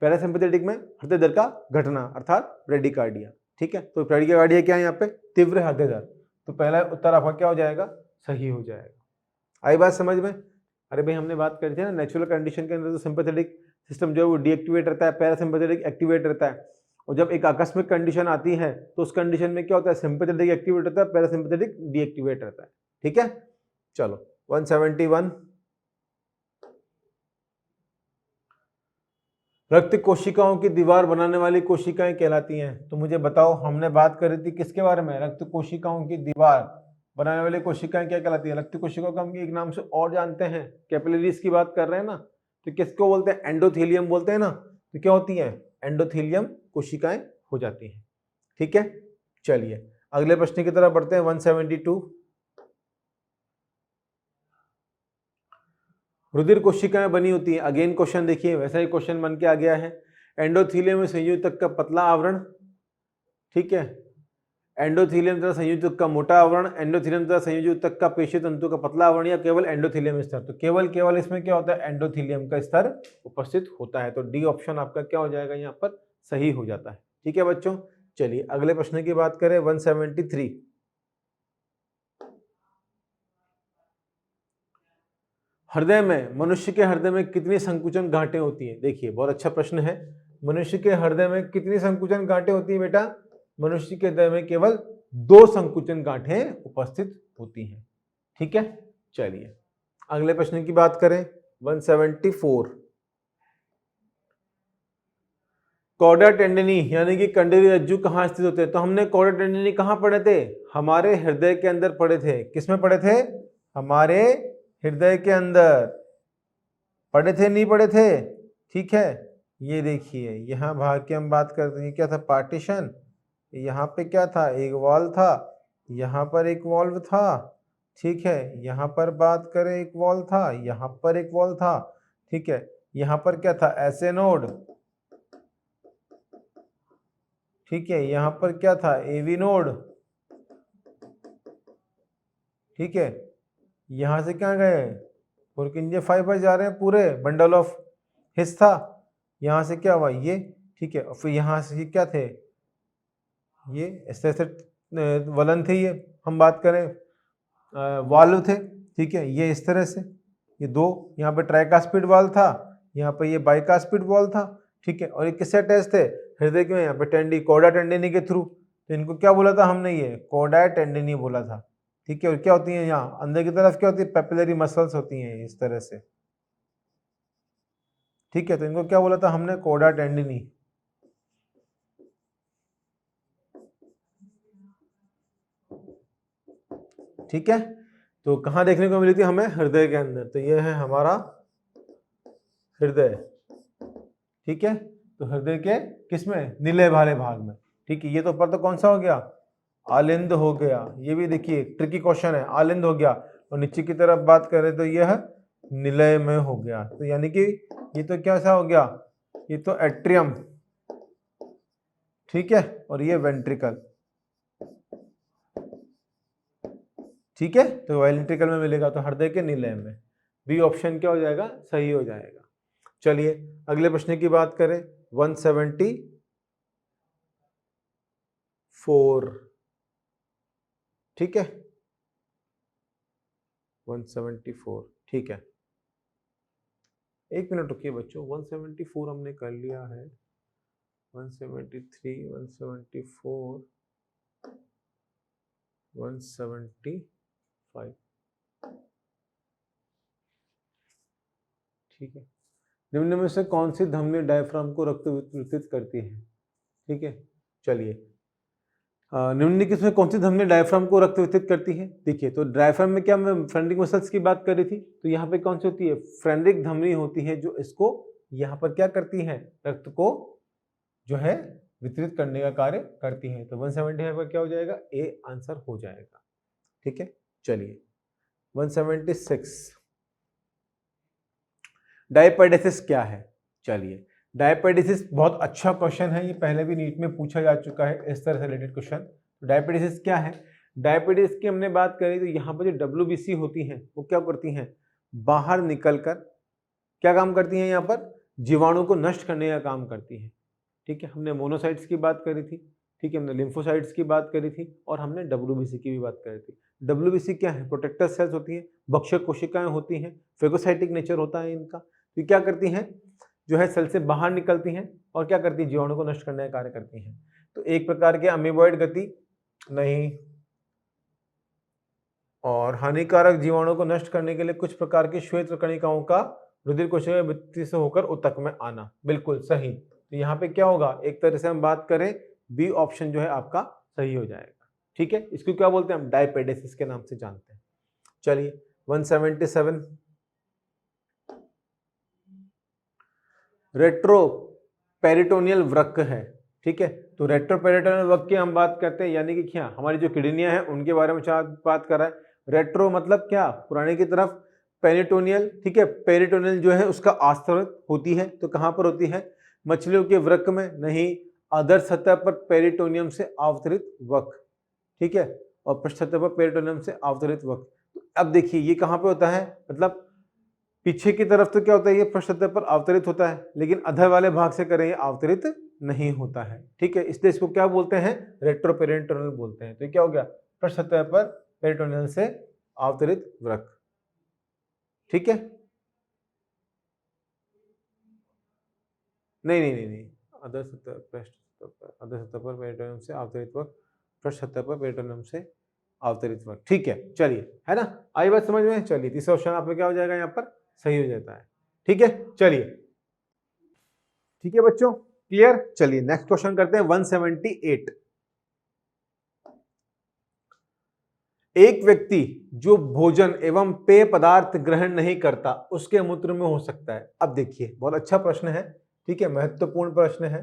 पैरासिम्पैथेटिक में हृदय दर का घटना अर्थात ब्रेडिकार्डिया। ठीक है, तो ब्रेडिकार्डिया क्या है यहाँ पे, तीव्र हृदय दर, तो पहला उत्तर आपका क्या हो जाएगा, सही हो जाएगा। आई बात समझ में। अरे भाई हमने बात करी थी ना, नेचुरल कंडीशन के अंदर तो सिंपैथेटिक सिस्टम जो है वो डीएक्टिवेट रहता है, पैरासिम्पैथेटिक एक्टिवेट रहता है, और जब एक आकस्मिक कंडीशन आती है तो उस कंडीशन में क्या होता है, सिंपैथेटिक एक्टिवेट रहता है, पैरासिम्पैथेटिक डीएक्टिवेट रहता है। ठीक है, चलो 171, रक्त कोशिकाओं की दीवार बनाने वाली कोशिकाएं कहलाती हैं। तो मुझे बताओ, हमने बात करी थी किसके बारे में, रक्त कोशिकाओं की दीवार बनाने वाली कोशिकाएं क्या कहलाती हैं, रक्त कोशिकाओं को हम एक नाम से और जानते हैं, कैपिलरीज की बात कर रहे हैं ना, तो किसको बोलते हैं, एंडोथेलियम बोलते हैं ना, तो क्या होती है, एंडोथेलियम कोशिकाएं हो जाती हैं। ठीक है, चलिए अगले प्रश्न की तरफ बढ़ते हैं। 172, रुधिर कोशिकाएं बनी होती है, अगेन क्वेश्चन देखिए वैसा ही क्वेश्चन बन के आ गया है, एंडोथेलियम में संयुजक का पतला आवरण, ठीक है, एंडोथेलियम तथा संयुजक का मोटा आवरण, एंडोथेलियम तथा संयुजक का पेशी तंतु का पतला आवरण, या केवल एंडोथेलियम स्तर। तो केवल इसमें क्या होता है, एंडोथेलियम का स्तर उपस्थित होता है, तो डी ऑप्शन आपका क्या हो जाएगा, यहाँ पर सही हो जाता है। ठीक है बच्चों, चलिए अगले प्रश्न की बात करें। 173, हृदय में, मनुष्य के हृदय में कितनी संकुचन गांठें होती हैं। देखिए बहुत अच्छा प्रश्न है, मनुष्य के हृदय में कितनी संकुचन गांठें होती हैं बेटा, मनुष्य के हृदय में केवल 2 संकुचन गांठें उपस्थित होती हैं। ठीक है, चलिए अगले प्रश्न की बात करें। 174, कॉर्डा टेंडिनी यानी कि कंडेली रज्जु कहाँ स्थित होते हैं। तो हमने कॉर्डा टेंडिनी कहाँ पढ़े थे, हमारे हृदय के अंदर पढ़े थे। किसमें पढ़े थे, हमारे हृदय के अंदर पढ़े थे, नहीं पढ़े थे। ठीक है, ये देखिए यहाँ भाग की हम बात करते हैं, क्या था, पार्टीशन, यहाँ पे क्या था, एक वॉल था, यहाँ पर एक वॉल्व था। ठीक है, यहाँ पर बात करें एक वॉल था, यहाँ पर एक वॉल था। ठीक है, यहाँ पर क्या था, ऐसे नोड। ठीक है, यहाँ पर क्या था, एवी नोड। ठीक है, यहाँ से क्या गए, पुरकिंजे फाइबर जा रहे हैं, पूरे बंडल ऑफ हिस्सा, यहाँ से क्या हुआ ये। ठीक है, और फिर यहाँ से क्या थे, ये ऐसे वलन थे, ये हम बात करें वाल्व थे। ठीक है, ये इस तरह से, ये दो, यहाँ पे ट्राइकास्पिड वाल्व था, यहाँ पे ये बाइकास्पिड वाल्व था। ठीक है, और ये किससे अटैच थे, हृदय के, यहाँ पे टेंडी, कॉर्डा टेंडिनी के थ्रू। तो इनको क्या बोला था हमने, ये कॉर्डा टेंडिनी बोला था। ठीक है, और क्या होती है यहाँ अंदर की तरफ, क्या होती है, पेपिलरी मसल्स होती हैं इस तरह से। ठीक है, तो इनको क्या बोला था हमने, कॉर्डा टेंडिनी। ठीक है, तो कहाँ देखने को मिली थी हमें, हृदय के अंदर। तो ये है हमारा हृदय। ठीक है, तो हृदय के किसमें, नीले वाले भाग में। ठीक है, ये तो ऊपर तो कौन सा हो गया, आलिंद हो गया। ये भी देखिए ट्रिकी क्वेश्चन है, आलिंद हो गया, और नीचे की तरफ बात करें तो यह निलय में हो गया। तो यानी कि ये तो क्या सा हो गया, ये तो एट्रियम। ठीक है, और ये वेंट्रिकल। ठीक है, तो वेंट्रिकल में मिलेगा, तो हृदय के निलय में। बी ऑप्शन क्या हो जाएगा, सही हो जाएगा। चलिए अगले प्रश्न की बात करें। 174, ठीक है, 174, ठीक है। एक मिनट रुकिए बच्चों, 174 हमने कर लिया है, 173, 174, 175, ठीक है। निम्न में से कौन सी धमनी डायफ्राम को रक्त वितरित करती है? ठीक है, चलिए, निम्नलिखित में कौन सी धमनी डायफ्राम को रक्त वितरित करती है? देखिए, तो डायफ्राम में क्या मैं फ्रेंड्रिक मसल्स की बात कर रही थी, तो यहाँ पे कौन सी होती है? फ्रेंड्रिक धमनी होती है, जो इसको यहाँ पर क्या करती है? रक्त को जो है वितरित करने का कार्य करती है। तो 175 का क्या हो जाएगा? ए आंसर हो जाएगा। ठीक है, चलिए 176, डायपेडेसिस क्या है? चलिए, डायपेडेसिस बहुत अच्छा क्वेश्चन है, ये पहले भी नीट में पूछा जा चुका है इस तरह से रिलेटेड क्वेश्चन। डायपेडेसिस क्या है? डायपेडेसिस की हमने बात करी तो यहाँ पर जो WBC होती हैं वो क्या करती हैं? बाहर निकलकर क्या काम करती हैं? यहाँ पर जीवाणु को नष्ट करने का काम करती है। ठीक है, हमने मोनोसाइट्स की बात करी थी, ठीक है, हमने लिम्फोसाइट्स की बात करी थी और हमने WBC की भी बात करी थी। WBC क्या है? प्रोटेक्टर सेल्स होती है, भक्षक कोशिकाएं होती हैं, फेगोसाइटिक नेचर होता है इनका। तो क्या करती हैं? जो है सेल से बाहर निकलती हैं और क्या करती है? जीवाणु को नष्ट करने का कार्य करती हैं। तो एक प्रकार के अमीबॉइड गति नहीं, और हानिकारक जीवाणु को नष्ट करने के लिए कुछ प्रकार की श्वेत कणिकाओं का रुधिर कोशिका भित्ति से होकर ऊतक में आना, बिल्कुल सही। तो यहाँ पे क्या होगा? एक तरह से हम बात करें, बी ऑप्शन जो है आपका सही हो जाएगा। ठीक है, इसको क्या बोलते हैं? हम डायपेडेसिस के नाम से जानते हैं। चलिए 177, रेट्रो पेरिटोनियल वृक्क है। ठीक है, तो रेट्रो पेरिटोनियल वृक्क की हम बात करते हैं, यानी कि क्या हमारी जो किडनियां हैं उनके बारे में बात कर रहा है। रेट्रो मतलब क्या? पुराने की तरफ, पेरिटोनियल, ठीक है, पेरिटोनियल जो है उसका आस्तरण होती है, तो कहां पर होती है? मछलियों के वृक्क में नहीं, अधर सतह पर पेरिटोनियम से अवतरित वृक्क, ठीक है, और पृष्ठ सतह पर पेरिटोनियम से अवतरित वृक्क। तो अब देखिए ये कहां पे होता है? मतलब पीछे की तरफ तो क्या होता है? ये पृष्ठ सतह पर अवतरित होता है, लेकिन अधर वाले भाग से करें ये अवतरित नहीं होता है। ठीक है, इसलिए इसको क्या बोलते हैं? रेट्रोपेरिटोनियल बोलते हैं। तो ये क्या हो गया? पृष्ठ सतह पर पेरिटोनियल से अवतरित वृक्क। ठीक है, नहीं नहीं नहीं नहीं, अधर सतह, पृष्ठ सतह पर, अधर सतह पर पेरिटोनियम से अवतरित वृक्क, पृष्ठ सतह पर पेरिटोनियम से अवतरित वृक्क। ठीक है, चलिए, है ना, आई बात समझ में? चलिए तीसरा ऑप्शन आपका क्या हो जाएगा? यहाँ पर सही हो जाता है। ठीक है, चलिए, ठीक है बच्चों, क्लियर? चलिए नेक्स्ट क्वेश्चन करते हैं 178। एक व्यक्ति जो भोजन एवं पेय पदार्थ ग्रहण नहीं करता उसके मूत्र में हो सकता है। अब देखिए बहुत अच्छा प्रश्न है, ठीक है, महत्वपूर्ण प्रश्न है।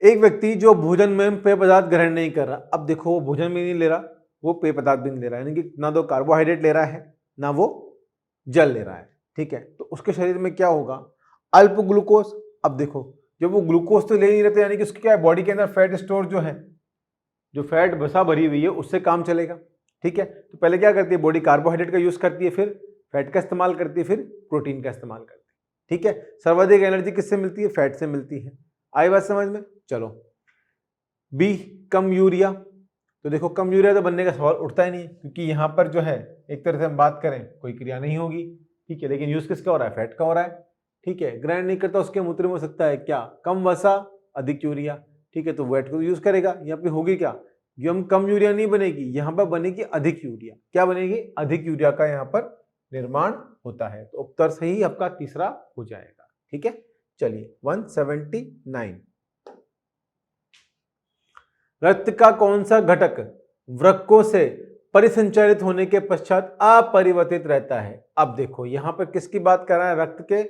एक व्यक्ति जो भोजन में पेय पदार्थ ग्रहण नहीं कर रहा, अब देखो वो भोजन भी नहीं ले रहा, वो पेय पदार्थ भी नहीं ले रहा है, यानी कि ना तो कार्बोहाइड्रेट ले रहा है ना वो जल ले रहा है। ठीक है, तो उसके शरीर में क्या होगा? अल्प ग्लूकोज। अब देखो जब वो ग्लूकोज तो ले नहीं रहते, यानी कि उसकी क्या है? बॉडी के अंदर फैट स्टोर जो है, जो फैट बसा भरी हुई है उससे काम चलेगा। ठीक है, तो पहले क्या करती है बॉडी? कार्बोहाइड्रेट का यूज करती है, फिर फैट का इस्तेमाल करती है, फिर प्रोटीन का इस्तेमाल करती है। ठीक है, सर्वाधिक एनर्जी किससे मिलती है? फैट से मिलती है। आई बात समझ में? चलो, बी कम यूरिया। तो देखो कम यूरिया तो बनने का सवाल उठता ही नहीं, क्योंकि यहाँ पर जो है एक तरह से हम बात करें कोई क्रिया नहीं होगी। ठीक है, लेकिन यूज किसका हो रहा है? फैट का हो रहा है। ठीक है, ग्रहण नहीं करता उसके मूत्र में हो सकता है क्या? कम वसा अधिक यूरिया। ठीक है, तो फैट को यूज करेगा। यहाँ पे होगी क्या? कम यूरिया नहीं बनेगी, यहाँ पर बनेगी अधिक यूरिया। क्या बनेगी? अधिक यूरिया का यहाँ पर निर्माण होता है। तो उत्तर सही आपका तीसरा हो जाएगा। ठीक है, चलिए 179, रक्त का कौन सा घटक वृक्कों से परिसंचारित होने के पश्चात अपरिवर्तित रहता है? अब देखो यहां पर किसकी बात कर रहा है? रक्त के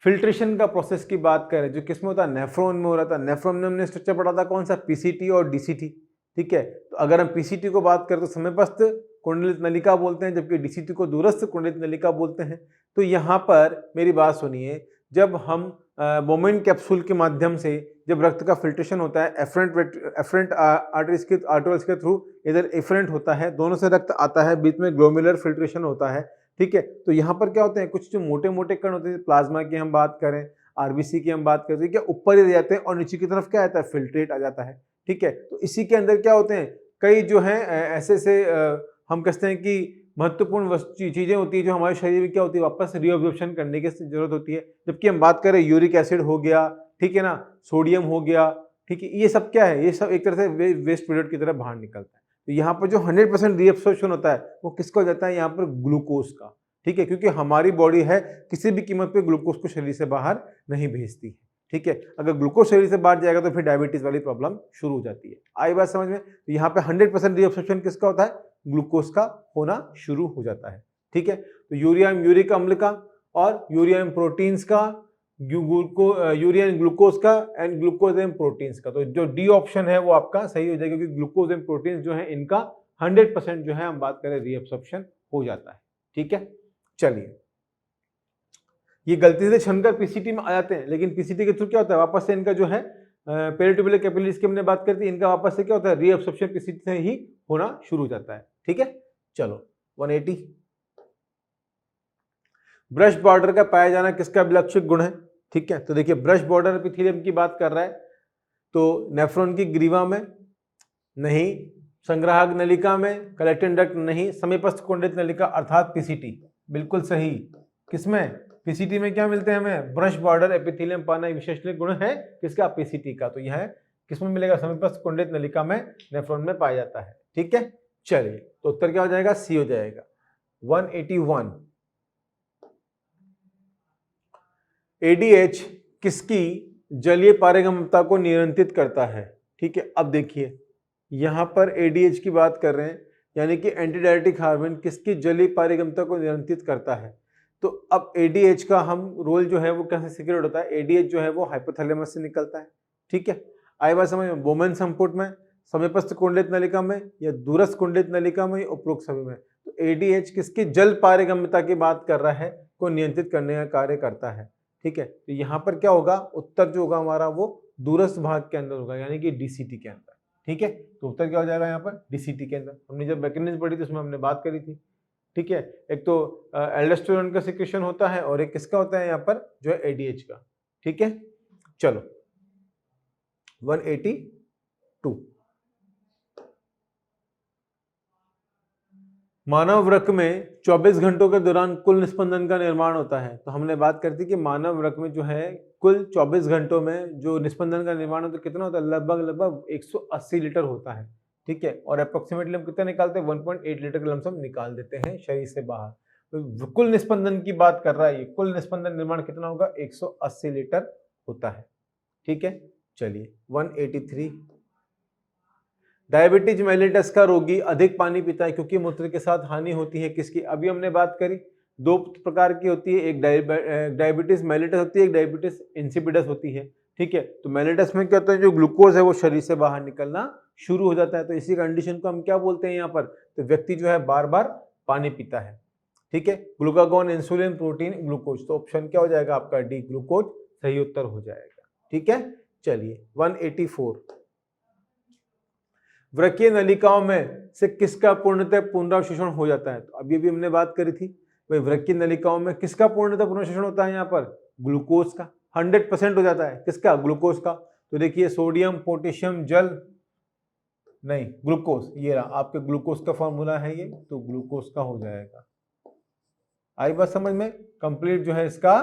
फिल्ट्रेशन का प्रोसेस की बात कर रहे हैं, जो किसमें होता है? नेफ्रॉन में हो रहा था। नेफ्रॉन में हमने स्ट्रक्चर पढ़ा था कौन सा? पीसीटी और डीसीटी। ठीक है, तो अगर हम पीसीटी को बात करें तो समयपस्थ कुंडलित नलिका बोलते हैं, जबकि डीसीटी को दूरस्थ कुंडलित नलिका बोलते हैं। तो यहाँ पर मेरी बात सुनिए, जब हम बोमेन कैप्सूल के माध्यम से जब रक्त का फिल्ट्रेशन होता है एफरेंट आर्टरीज के थ्रू, इधर एफरेंट होता है, दोनों से रक्त आता है, बीच में ग्लोमेरुलर फिल्ट्रेशन होता है। ठीक है, तो यहाँ पर क्या होते हैं? कुछ जो मोटे मोटे कण होते हैं, प्लाज्मा की हम बात करें, आरबीसी की हम बात करें, तो क्या ऊपर ही रह जाते हैं और नीचे की तरफ क्या आता है? फिल्ट्रेट आ जाता है। ठीक है। तो इसी के अंदर क्या होते हैं, कई जो है ऐसे से हम कहते हैं कि महत्वपूर्ण चीजें होती है जो हमारे शरीर में क्या होती है, वापस रीअब्जॉर्प्शन करने की जरूरत होती है। जबकि हम बात करें यूरिक एसिड हो गया, ठीक है ना, सोडियम हो गया, ठीक है, ये सब क्या है, ये सब एक तरह से वेस्ट प्रोडक्ट की तरह बाहर निकलता है। तो यहाँ पर जो 100% रीअब्सॉर्प्शन होता है वो किसका हो जाता है, यहाँ पर ग्लूकोज का, ठीक है, क्योंकि हमारी बॉडी है किसी भी कीमत पे ग्लूकोज को शरीर से बाहर नहीं भेजती है, ठीक है। अगर ग्लूकोज शरीर से बाहर जाएगा तो फिर डायबिटीज वाली प्रॉब्लम शुरू हो जाती है। आई बात समझ में? तो यहाँ पे 100% रीअब्सॉर्प्शन किसका होता है, ग्लूकोज का होना शुरू हो जाता है, ठीक है। तो यूरिया यूरिक अम्ल का और यूरिया प्रोटीन्स का, यूरिया ग्लूकोज का एंड ग्लूकोज एंड प्रोटीन्स का। तो जो डी ऑप्शन है वो आपका सही हो जाएगा, क्योंकि ग्लूकोज एंड प्रोटीन्स जो है इनका 100% जो है हम बात करें रीअब्सॉर्प्शन हो जाता है, ठीक है। चलिए, ये गलती से छनकर पीसीटी में आ जाते हैं, लेकिन पीसीटी के थ्रू क्या होता है, वापस से इनका जो है पेरिटुबुलर कैपिलरीज की हमने बात करती है, इनका वापस से क्या होता है, रीअब्सॉर्प्शन पीसीटी से ही होना शुरू हो जाता है, ठीक है। चलो 180, ब्रश बॉर्डर का पाया जाना किसका विलक्षण गुण है, ठीक है। तो देखिए ब्रश बॉर्डर एपिथेलियम की बात कर रहा है, तो नेफ्रॉन की ग्रीवा में नहीं, संग्राहक नलिका में, कलेक्टिंग डक्ट नहीं, समीपस्थ कुंडित नलिका अर्थात पीसीटी, बिल्कुल सही। किसमें, पीसीटी में क्या मिलते हैं हमें, ब्रश बॉर्डर एपिथेलियम पाना विशेष गुण है किसका, पीसीटी का। तो यह किसमें मिलेगा, समीपस्थ कुंडित नलिका में, नेफ्रॉन में पाया जाता है, ठीक है। चलिए, तो उत्तर क्या हो जाएगा, सी हो जाएगा। 181, एडीएच किसकी जलीय पारगम्यता को नियंत्रित करता है, ठीक है। अब देखिए यहां पर एडीएच की बात कर रहे हैं, यानी कि एंटीडायरेटिक हार्मोन किसकी जलीय पारगम्यता को नियंत्रित करता है। तो अब एडीएच का हम रोल जो है वो कैसे सिक्रेट होता है, एडीएच जो है वो हाइपोथैलेमस से निकलता है, ठीक है। आई बात समझ में, बोमेन संपुट में, समीपस्थ कुंडित नलिका में, या दूरस्थ कुंडित नलिका में, उपरोक्त सभी में। तो एडीएच किसकी जल पारगम्यता की बात कर रहा है, को नियंत्रित करने का कार्य करता है, ठीक है। तो यहाँ पर क्या होगा, उत्तर जो होगा हमारा वो दूरस्थ भाग के अंदर होगा, यानी कि डीसीटी के अंदर, ठीक है। तो उत्तर क्या हो जाएगा यहाँ पर, डीसीटी के अंदर। हमने जब मैकेनिज्म पढ़ी थी उसमें हमने बात करी थी, ठीक है। एक तो एल्डोस्टेरोन का सिक्रेशन होता है और एक किसका होता है यहाँ पर, जो है एडीएच का, ठीक है। चलो 182, मानव वृक्क में 24 घंटों के दौरान कुल निस्पंदन का निर्माण होता है। तो हमने बात करती कि मानव वृक्क में जो है कुल 24 घंटों में जो निस्पंदन का निर्माण होता है, कितना होता है, लगभग 180 लीटर होता है, ठीक है। और अप्रोक्सीमेटली हम कितना निकालते हैं, 1.8 लीटर का लमसम निकाल देते हैं शरीर से बाहर। तो कुल निस्पंदन की बात कर रहा है, ये कुल निस्पंदन निर्माण कितना होगा, 180 लीटर होता है, ठीक है। चलिए 183, डायबिटीज मेलिटस का रोगी अधिक पानी पीता है क्योंकि मूत्र के साथ हानि होती है किसकी, अभी हमने बात करी, दो प्रकार की होती है, एक डायबिटीज मेलिटस होती है, एक डायबिटीज इंसिपिडस होती है, ठीक है। तो मेलिटस में क्या होता है, जो ग्लूकोज है वो शरीर से बाहर निकलना शुरू हो जाता है। तो इसी कंडीशन को हम क्या बोलते हैं यहाँ पर, तो व्यक्ति जो है बार बार पानी पीता है, ठीक है। Glucagon, insulin, protein, glucose. तो ऑप्शन क्या हो जाएगा आपका, डी, ग्लूकोज सही उत्तर हो जाएगा, ठीक है। चलिए 184, वृक्कीय नलिकाओं में से किसका पूर्णतः पुनरावशोषण हो जाता है। तो अभी भी हमने बात करी थी, भाई वृक्कीय नलिकाओं में किसका पूर्णतः पुनरावशोषण होता है, यहाँ पर ग्लूकोज का 100% हो जाता है, किसका, ग्लूकोज का। तो देखिए सोडियम, पोटेशियम, जल, नहीं ग्लूकोज, ये रहा आपके ग्लूकोज का फॉर्मूला है ये, तो ग्लूकोज का हो जाएगा। आई बात समझ में, कंप्लीट जो है इसका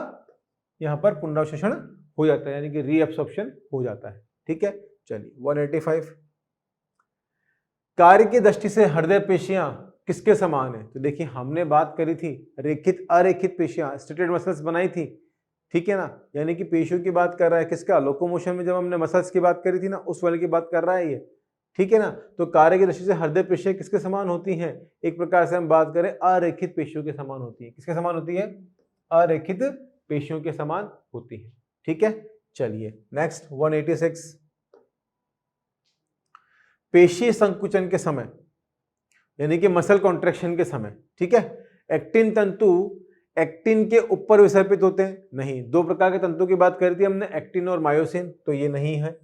यहाँ पर पुनरावशोषण हो जाता है, यानी कि रीअब्सॉर्प्शन हो जाता है, ठीक है। चलिए 185, कार्य की दृष्टि से हृदय पेशियां किसके समान है। तो देखिए हमने बात करी थी रेखित अरेखित पेशियां, स्टेटेड मसल्स बनाई थी, ठीक है ना, यानी कि पेशियों की बात कर रहा है किसका, लोकोमोशन में जब हमने मसल्स की बात करी थी ना, उस वाले की बात कर रहा है ये, ठीक है ना। तो कार्य की दृष्टि से हृदय पेशियां किसके समान होती हैं, एक प्रकार से हम बात करें अरेखित पेशियों के समान होती है। किसके समान होती है, अरेखित पेशियों के समान होती है, ठीक है। चलिए नेक्स्ट 186, पेशी संकुचन के समय, यानी कि मसल कॉन्ट्रैक्शन के समय, ठीक है, एक्टिन तंतु एक्टिन के ऊपर विसर्पित होते हैं, नहीं। दो प्रकार के तंतु की बात करी थी हमने, एक्टिन और मायोसिन, तो ये नहीं है।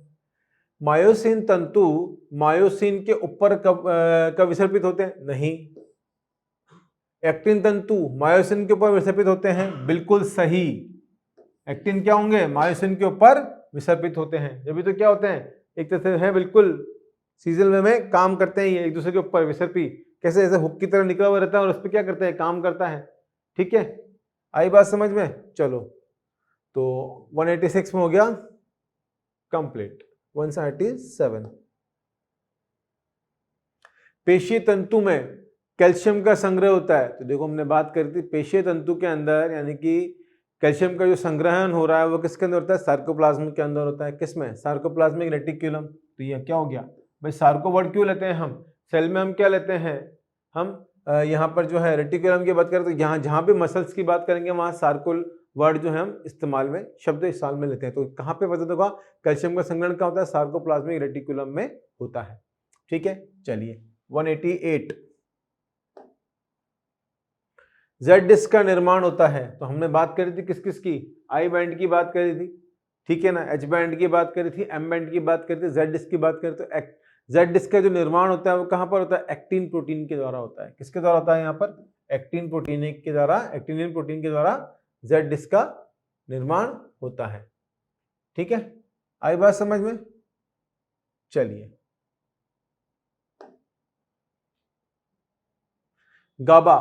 मायोसिन तंतु मायोसिन के ऊपर कब विसर्पित होते हैं, नहीं। एक्टिन तंतु मायोसिन के ऊपर विसर्पित होते हैं, बिल्कुल सही। एक्टिन क्या होंगे, मायोसिन के ऊपर विसर्पित होते हैं, जब भी तो क्या होते हैं, एक तरह से है बिल्कुल सीजनल वे में काम करते हैं, ये एक दूसरे के ऊपर विसर्पी कैसे ऐसे हुक की तरह निकला हुआ रहता है और उस पर क्या करते हैं, काम करता है। ठीक है, आई बात समझ में? चलो तो 186 में हो गया कंप्लीट। 137 पेशीय तंतु में कैल्शियम का संग्रह होता है। तो देखो हमने बात करी थी पेशीय तंतु के अंदर यानी कि कैल्शियम का जो संग्रहण हो रहा है वो किसके अंदर होता है, सार्कोप्लाज्म के अंदर होता है। किसमें, सार्कोप्लाज्मिक रेटिक्यूलम। तो ये क्या हो गया भाई, सार्को वर्ड क्यों लेते हैं हम, सेल में हम क्या लेते हैं, हम यहाँ पर जो है रेटिक्यूलम की बात करें तो यहाँ जहाँ भी मसल्स की बात करेंगे वहाँ सार्कोल वर्ड जो है हम इस्तेमाल में, शब्द इस्तेमाल में लेते हैं। तो कहाँ पे पता होगा, कैल्शियम का संग्रहण क्या होता है, सार्कोप्लाज्मिक रेटिक्यूलम में होता है। ठीक है, चलिए 188 जेड डिस्क का निर्माण होता है। तो हमने बात करी थी किस किस की, आई बैंड की बात करी थी, ठीक है ना, एच बैंड की बात करी थी, एम बैंड की बात करी थी, जेड डिस्क की बात करी। तो जेड डिस्क का जो निर्माण होता है वो कहां पर होता है, एक्टिन प्रोटीन के द्वारा होता है। किसके द्वारा होता है, यहाँ पर एक्टिन प्रोटीन के द्वारा, एक्टिनिन प्रोटीन के द्वारा जेड डिस्क का निर्माण होता है। ठीक है, आई बात समझ में? चलिए गाबा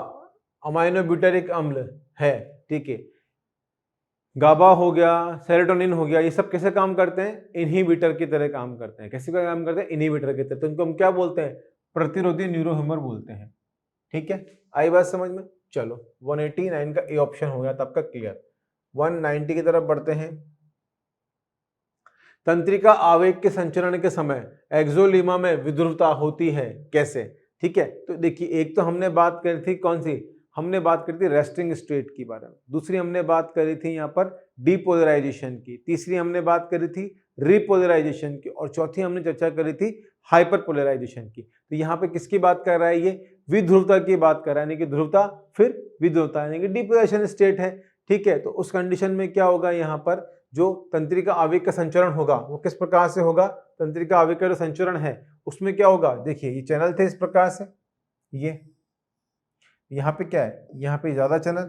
अमाइनो ब्यूटेरिक अम्ल है, ठीक है, गाबा हो गया, सेरोटोनिन हो गया, ये सब कैसे काम करते हैं, इनहिबिटर की तरह काम करते हैं। कैसे काम करते हैं, इनहिबिटर की तरह। तो इनको हम क्या बोलते हैं, प्रतिरोधी न्यूरोह्यूमर बोलते हैं। ठीक है, आई बात समझ में? चलो 189 का ए ऑप्शन हो गया तब का क्लियर। 190 की तरफ बढ़ते हैं। तंत्रिका आवेग के संचरण के समय एक्सोलीमा में विद्रुवता होती है, कैसे? ठीक है, तो देखिए एक तो हमने बात करी थी कौन सी, हमने बात करी थी रेस्टिंग स्टेट की बारे में, दूसरी हमने बात करी थी यहाँ पर डीपोलराइजेशन की, तीसरी हमने बात करी थी रिपोलराइजेशन की, और चौथी हमने चर्चा करी थी हाइपरपोलराइजेशन की। तो यहाँ पे किसकी बात कर रहा है, ये विध्रुवता की बात कर रहा है, यानी कि ध्रुवता फिर विध्रुवता, यानी कि डीपोलराइजेशन स्टेट है। ठीक है, तो उस कंडीशन में क्या होगा, यहाँ पर जो तंत्रिका आवेग का संचरण होगा वो किस प्रकार से होगा, तंत्रिका आवेग का जो संचरण है उसमें क्या होगा, देखिए ये चैनल थे इस प्रकार से, ये यहाँ पे क्या है, यहाँ पे ज्यादा चैनल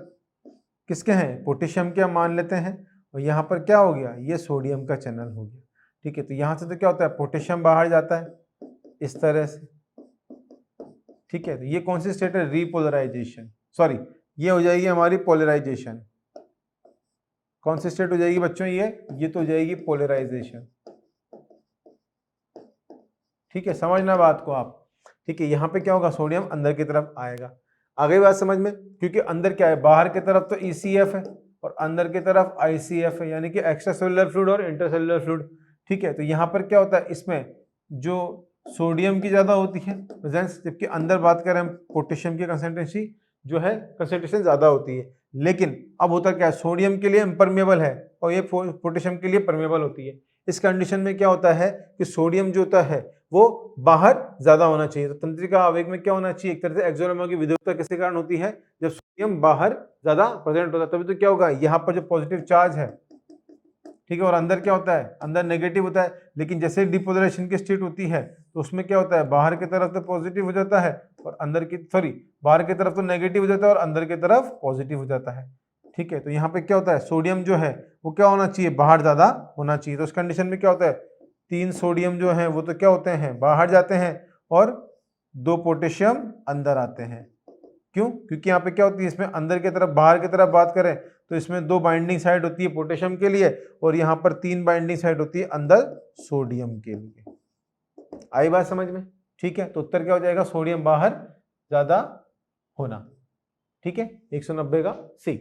किसके हैं, पोटेशियम के हम मान लेते हैं, और यहाँ पर क्या हो गया, ये सोडियम का चैनल हो गया। ठीक है, तो यहाँ से तो क्या होता है, पोटेशियम बाहर जाता है इस तरह से। ठीक है, तो ये कौन सी स्टेट है, रीपोलराइजेशन, सॉरी ये हो जाएगी हमारी पोलराइजेशन। कौन सी स्टेट हो जाएगी बच्चों, ये तो हो जाएगी पोलराइजेशन। ठीक है, समझना बात को आप। ठीक है, यहाँ पे क्या होगा, सोडियम अंदर की तरफ आएगा। आ गई बात समझ में? क्योंकि अंदर क्या है, बाहर की तरफ तो ECF है और अंदर की तरफ ICF है, यानी कि एक्स्ट्रा सेलुलर फ्लूइड और इंटरसेलुलर फ्लूइड। ठीक है, तो यहाँ पर क्या होता है, इसमें जो सोडियम की ज्यादा होती है प्रेजेंस, जबकि अंदर बात करें हम पोटेशियम की कंसेंट्रेशन जो है, कंसेंट्रेशन ज्यादा होती है। लेकिन अब होता क्या है, सोडियम के लिए इम्परमेबल है और ये पोटेशियम के लिए परमेबल होती है। इस कंडीशन में क्या होता है कि सोडियम जो होता है वो बाहर ज्यादा होना चाहिए। तो तंत्रिका आवेग में क्या होना चाहिए, एक तरह से एक्सोलीमा की विद्युत्ता किसके कारण होती है, जब सोडियम बाहर ज्यादा प्रेजेंट होता है, तभी तो क्या होगा, यहाँ पर जो पॉजिटिव चार्ज है, ठीक है, और अंदर क्या होता है, अंदर नेगेटिव होता है। लेकिन जैसे डिपोलराइजेशन की स्टेट होती है तो उसमें क्या होता है, बाहर की तरफ तो पॉजिटिव हो जाता है और अंदर की बाहर की तरफ तो नेगेटिव हो जाता है और अंदर की तरफ पॉजिटिव हो जाता है। ठीक है, तो यहाँ पे क्या होता है, सोडियम जो है वो क्या होना चाहिए, बाहर ज्यादा होना चाहिए। तो उस कंडीशन में क्या होता है, 3 सोडियम जो है वो तो क्या होते हैं, बाहर जाते हैं और 2 पोटेशियम अंदर आते हैं। क्यों? क्योंकि यहाँ पे क्या होती है, इसमें अंदर की तरफ, बाहर की तरफ बात करें तो इसमें 2 बाइंडिंग साइड होती है पोटेशियम के लिए और यहाँ पर 3 बाइंडिंग साइड होती है अंदर सोडियम के लिए। आई बात समझ में? ठीक है, तो उत्तर क्या हो जाएगा, सोडियम बाहर ज्यादा होना। ठीक है, 190 का सी,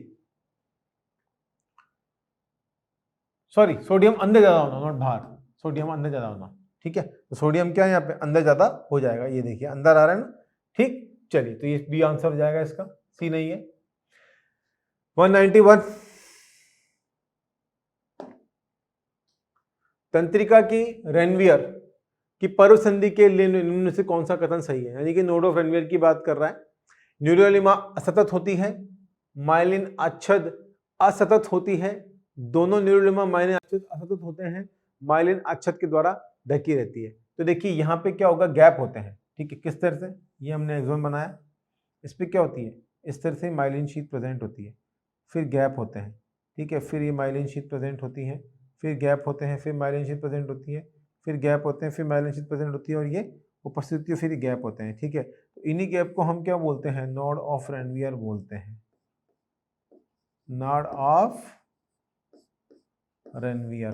सॉरी सोडियम अंदर ज्यादा होना, नॉट बाहर, सोडियम अंदर ज्यादा होना। ठीक है, तो सोडियम क्या है यहाँ पे, अंदर ज्यादा हो जाएगा, ये देखिए अंदर आ रहा है ना। ठीक, चलिए तो ये बी आंसर हो जाएगा इसका, सी नहीं है। 191 तंत्रिका की रेनवियर की पर्व संधि के लिए निम्न से कौन सा कथन सही है, यानी कि नोड ऑफ रेनवियर की बात कर रहा है। न्यूरोलिमा असतत होती है, माइलिन आच्छद असतत होती है, दोनों न्यूरोलिमा माइलिन आच्छद असतत होते हैं, माइलिन आच्छद के द्वारा ढकी रहती है। तो देखिए यहाँ पे क्या होगा, गैप होते हैं। ठीक है, किस तरह से, ये हमने एक्सोन बनाया, इस पर क्या होती है, इस तरह से माइलिन शीट प्रेजेंट होती है, फिर गैप होते हैं। ठीक है, फिर ये माइलिन शीट प्रेजेंट होती है, फिर गैप होते हैं, फिर माइलिन शीट प्रेजेंट होती है, फिर गैप होते हैं, फिर माइलिन शीथ प्रेजेंट होती है और ये उपस्थित होती है, फिर गैप होते हैं। ठीक है, तो इन्हीं गैप को हम क्या बोलते हैं, नोड ऑफ रेनवियर बोलते हैं, नोड ऑफ रेनवियर।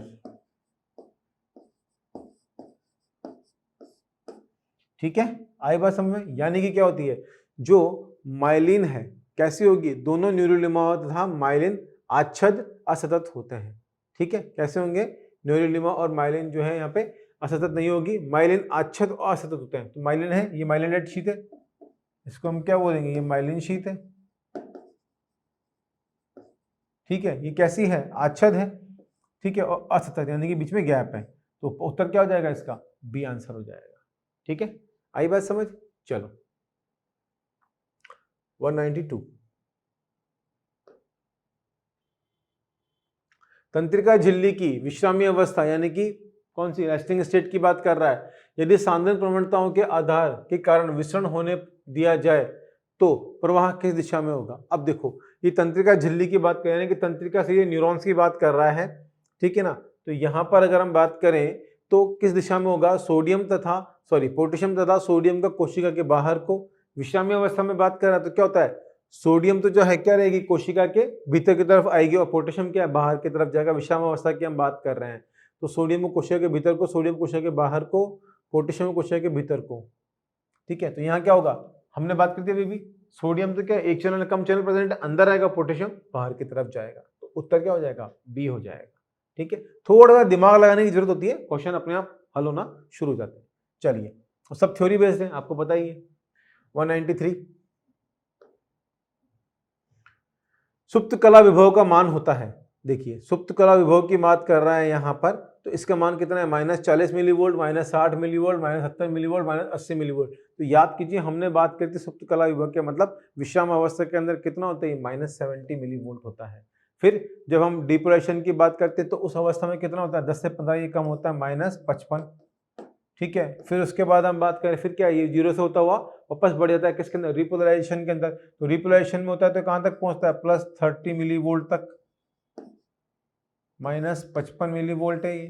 ठीक है, आई बात समझ में? यानी कि क्या होती है, जो माइलिन है कैसी होगी, दोनों न्यूरोलिमा तथा माइलिन आच्छद असतत होते हैं। ठीक है, कैसे होंगे, न्यूरोलिमा और माइलिन जो है यहाँ पे असतत नहीं होगी, माइलिन आच्छद और असतत होते हैं। तो माइलिन है, ये माइलिनेट शीथ है, इसको हम क्या बोलेंगे, ये माइलिन शीथ है। ठीक है, ये कैसी है, आच्छद है। ठीक है, और असतत यानी कि बीच में गैप है, तो उत्तर क्या हो जाएगा इसका, बी आंसर हो जाएगा। ठीक है, आई बात समझ? चलो 192, तंत्रिका झिल्ली की विश्रामी अवस्था यानी कि कौन सी, रेस्टिंग स्टेट की बात कर रहा है। यदि सांद्रण प्रवणताओं के आधार के कारण विसरण होने दिया जाए तो प्रवाह किस दिशा में होगा। अब देखो, ये तंत्रिका झिल्ली की बात कर रहे हैं कि तंत्रिका से ये न्यूरॉन्स की बात कर रहा है। ठीक है ना, तो यहाँ पर अगर हम बात करें तो किस दिशा में होगा, पोटेशियम तथा सोडियम का कोशिका के बाहर को। विश्रामी अवस्था में बात कर रहा है तो क्या होता है, सोडियम तो जो है क्या रहेगी, कोशिका के भीतर की तरफ आएगी और पोटेशियम क्या है, बाहर की तरफ जाएगा। विश्राम अवस्था की हम बात कर रहे हैं, तो सोडियम को कोशिका के भीतर को, सोडियम कोशिका के बाहर को, पोटेशियम कोशिका के भीतर को। ठीक है, तो यहाँ क्या होगा, हमने बात कर दी अभी भी, सोडियम तो क्या एक चैनल कम चैनल प्रेजेंट अंदर आएगा, पोटेशियम बाहर की तरफ जाएगा, तो उत्तर क्या हो जाएगा, बी हो जाएगा। ठीक है, थोड़ा सा दिमाग लगाने की जरूरत होती है, क्वेश्चन अपने आप हल होना शुरू हो जाते हैं। चलिए, सब थ्योरी बेस्ड है, आपको पता ही है। 193, सुप्त कला विभव का मान होता है। देखिए, सुप्त कला विभव की बात कर रहा है यहाँ पर, तो इसका मान कितना है, -40 मिलीवोल्ट, -60 मिलीवोल्ट, -70 मिलीवोल्ट, -80 मिलीवोल्ट। तो याद कीजिए, हमने बात करी थी सुप्त कला विभव के मतलब विश्राम अवस्था के अंदर कितना होता है, -70 मिलीवोल्ट होता है। फिर जब हम डिपोलेशन की बात करते हैं तो उस अवस्था में कितना होता है, 10 से 15 ये कम होता है, -55। ठीक है, फिर उसके बाद हम बात करें, फिर क्या ये 0 से होता हुआ वापस बढ़ जाता है किसके अंदर, रिपोलराइजेशन के अंदर। तो रिपोलराइजेशन में होता है तो कहां तक पहुंचता है, +30 मिलीवोल्ट तक, -55 मिलीवोल्ट है ये।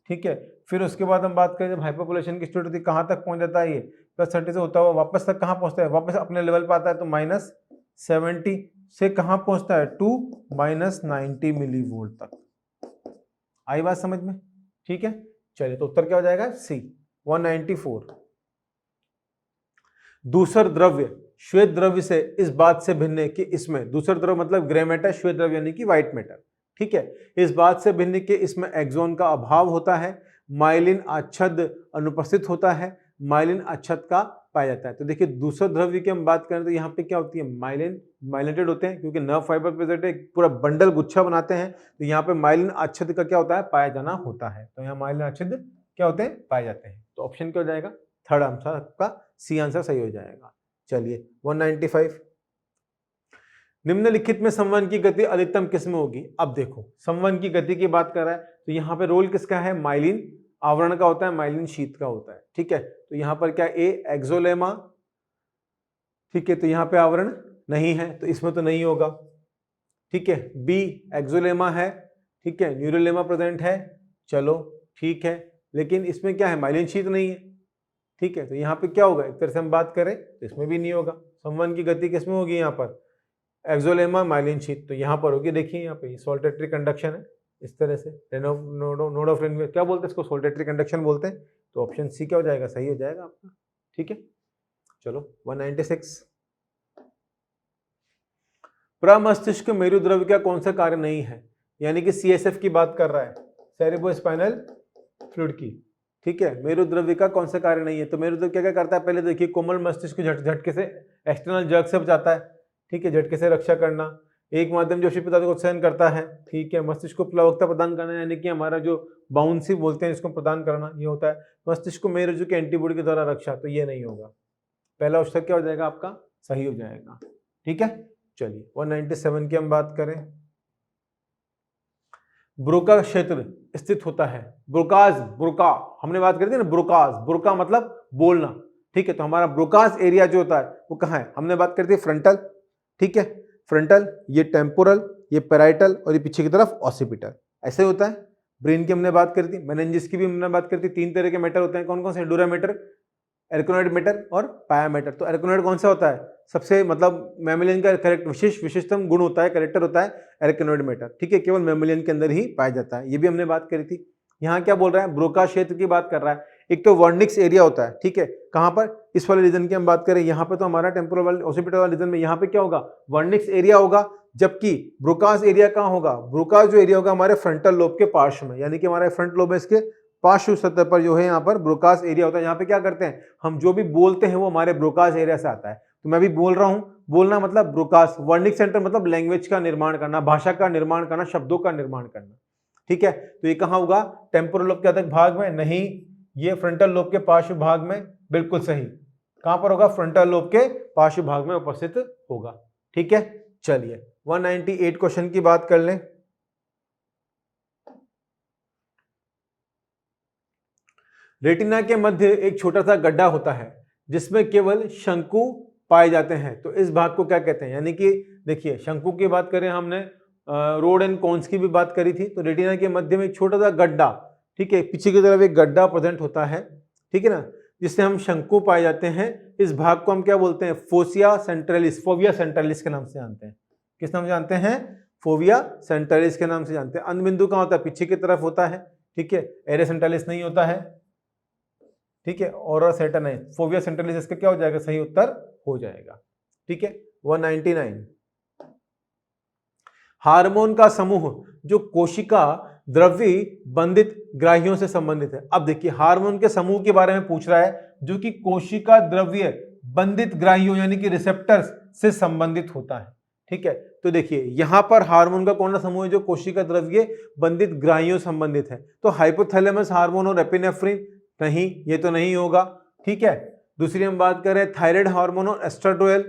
ठीक है, फिर उसके बाद हम बात करें जब हाइपरपोलेशन की स्टेट होती है कहां तक पहुंच जाता है ये, +30 से होता हुआ वापस तक कहां पहुंचता है, वापस अपने लेवल पर आता है, तो -70 से कहां पहुंचता है, टू -90 मिलीवोल्ट तक। आई बात समझ में? ठीक है, चलिए, तो उत्तर क्या हो जाएगा, सी। 194, दूसर द्रव्य श्वेत द्रव्य से इस बात से भिन्न है कि इसमें, दूसर द्रव्य मतलब ग्रे मैटर, श्वेत द्रव्य यानी कि व्हाइट मैटर। ठीक है, इस बात से भिन्न कि इसमें एक्सोन का अभाव होता है, माइलिन आच्छद अनुपस्थित होता है, माइलिन आच्छद का पाया जाता है। तो देखिए, दूसर द्रव्य की हम बात करें तो यहाँ पे क्या होती है, माइलिनेटेड होते हैं, क्योंकि नर्व फाइबर प्रेजेंट है, पूरा बंडल गुच्छा बनाते हैं, तो यहाँ पे माइलिन आच्छद का क्या होता है, पाया जाना होता है। तो यहाँ माइलिन आच्छद क्या होते हैं, पाए जाते हैं। तो ऑप्शन क्या हो जाएगा, थर्ड आंसर आपका सी आंसर सही हो जाएगा। चलिए 195, निम्नलिखित में संवहन की गति अधिकतम किस में होगी। अब देखो, संवहन की गति की बात कर रहा है तो यहाँ पे रोल किसका है, माइलिन आवरण का होता है, माइलिन शीथ का होता है। ठीक है, तो यहाँ पर क्या, ए एक्सोलेमा, ठीक है, तो यहाँ पे आवरण नहीं है तो इसमें तो नहीं होगा। ठीक है, बी एक्सोलेमा है, ठीक है, न्यूरोलेमा प्रेजेंट है, चलो ठीक है, लेकिन इसमें क्या है, माइलिन शीथ नहीं है। ठीक है, तो यहाँ पे क्या होगा, एक तरह से हम बात करें तो इसमें भी नहीं होगा। संवहन की गति किसमें होगी, यहाँ पर एक्सोलेमा माइलिन शीथ, तो यहाँ पर होगी। देखिए यहाँ पे सोल्टेटरी कंडक्शन है, इस तरह से नोड ऑफ रेनवियर क्या बोलते हैं इसको, सोल्टेटरी कंडक्शन बोलते हैं। तो ऑप्शन सी क्या हो जाएगा, सही हो जाएगा आपका। ठीक है, चलो 196, प्रमस्तिष्क मेरुद्रव्य का कौन सा कार्य नहीं है, यानी कि सीएसएफ की बात कर रहा है, सेरेब्रोस्पाइनल फ्लूइड की। ठीक है, मेरुद्रव्य का कौन सा कार्य नहीं है, तो मेरुद्रव्य क्या क्या करता है, पहले देखिए, कोमल मस्तिष्क को झटके से, एक्सटर्नल जर्क से बचाता है। ठीक है, झटके से रक्षा करना, एक माध्यम जो पदार्थ को उत्सर्जन करता है। ठीक है, मस्तिष्क को प्लवकता प्रदान करना, यानी कि हमारा जो बाउंसी बोलते हैं इसको प्रदान करना, ये होता है। मस्तिष्क को मेरुरज्जु के एंटीबॉडी के द्वारा रक्षा, तो ये नहीं होगा। पहला उत्तर क्या हो जाएगा आपका, सही हो जाएगा। ठीक है, चलिए 197 की हम बात करें, ब्रोका क्षेत्र स्थित होता है, ब्रोका हमने बात करी थी ना, ब्रोका मतलब बोलना। ठीक है, तो हमारा ब्रोकास एरिया जो होता है वो कहाँ है, हमने बात करी थी फ्रंटल। ठीक है, फ्रंटल, ये टेम्पोरल, ये पैराइटल और ये पीछे की तरफ ऑसिपिटल, ऐसे होता है। ब्रेन की हमने बात करी थी, मेनिंजेस की भी हमने बात करी थी। 3 तरह के मैटर होते हैं, कौन कौन से? डूरा मैटर, एर्कोनॉइड मैटर और पाया मैटर। तो एर्कोनॉइड कौन सा होता है? सबसे मतलब मैमेलियन का करेक्ट विशेषतम गुण होता है, कैरेक्टर होता है एर्कोनॉइड मैटर, ठीक है, केवल मैमेलियन के अंदर ही पाया जाता है। ये भी हमने बात करी थी। यहाँ क्या बोल रहा है? ब्रोका क्षेत्र की बात कर रहा है। एक तो वर्निक्स एरिया होता है, ठीक है, कहां पर? इस वाले रीजन की हम बात करें, यहाँ पे तो हमारा टेम्पोरल ओसिपिटल वाले रीजन में यहाँ पे क्या होगा? वर्निक्स एरिया होगा, जबकि ब्रोकास एरिया कहाँ होगा? ब्रोकास जो एरिया होगा हमारे फ्रंटल लोब के पार्श्व में, यानी कि हमारे फ्रंट लोब है इसके पार्श्व सतह पर जो है यहाँ पर ब्रोकास एरिया होता है। यहाँ पे क्या करते हैं हम, जो भी बोलते हैं वो हमारे ब्रोकास एरिया से आता है। तो मैं भी बोल रहा हूँ, बोलना मतलब ब्रोकास, वर्निक सेंटर मतलब लैंग्वेज का निर्माण करना, भाषा का निर्माण करना, शब्दों का निर्माण करना, ठीक है। तो ये कहाँ होगा? टेम्पोरल लोब के अधिक भाग में? नहीं, ये फ्रंटल लोब के पार्श्व भाग में। बिल्कुल सही। कहां पर होगा? फ्रंटल लोब के पार्श्व भाग में उपस्थित होगा, ठीक है। चलिए 198 क्वेश्चन की बात कर लें। रेटिना के मध्य एक छोटा सा गड्ढा होता है जिसमें केवल शंकु पाए जाते हैं, तो इस भाग को क्या कहते हैं? यानी कि देखिए, शंकु की बात करें, हमने रोड एंड कॉन्स की भी बात करी थी। तो रेटिना के मध्य में एक छोटा सा गड्ढा, ठीक है, पीछे की तरफ एक गड्ढा प्रेजेंट होता है, ठीक है ना, जिससे हम शंकु पाए जाते हैं। इस भाग को हम क्या बोलते हैं? फोसिया सेंट्रलिस, फोविया सेंट्रलिस के नाम से जानते हैं। किस नाम से जानते हैं? फोविया सेंट्रलिस के नाम से जानते हैं। अंत बिंदु कहाँ होता है? पीछे की तरफ होता है, ठीक है, एरे सेंट्रलिस नहीं होता है, ठीक है, और सेटन है। फोविया सेंट्रलिस इसका क्या हो जाएगा? सही उत्तर हो जाएगा, ठीक है। 199 हार्मोन का समूह जो कोशिका द्रव्य बंधित ग्राहियों से संबंधित है। अब देखिए, हार्मोन के समूह के बारे में पूछ रहा है जो कि कोशिका द्रव्य बंधित ग्राहियों यानी कि रिसेप्टर्स से संबंधित होता है, ठीक है। तो देखिए, यहां पर हार्मोन का कौन सा समूह है जो कोशिका द्रव्य बंधित ग्राहियों संबंधित है? तो हाइपोथैलेमस हार्मोन और एपिनेफ्रिन? नहीं, ये तो नहीं होगा, ठीक है। दूसरी हम बात करें थायराइड हार्मोन और एस्ट्राडोयल,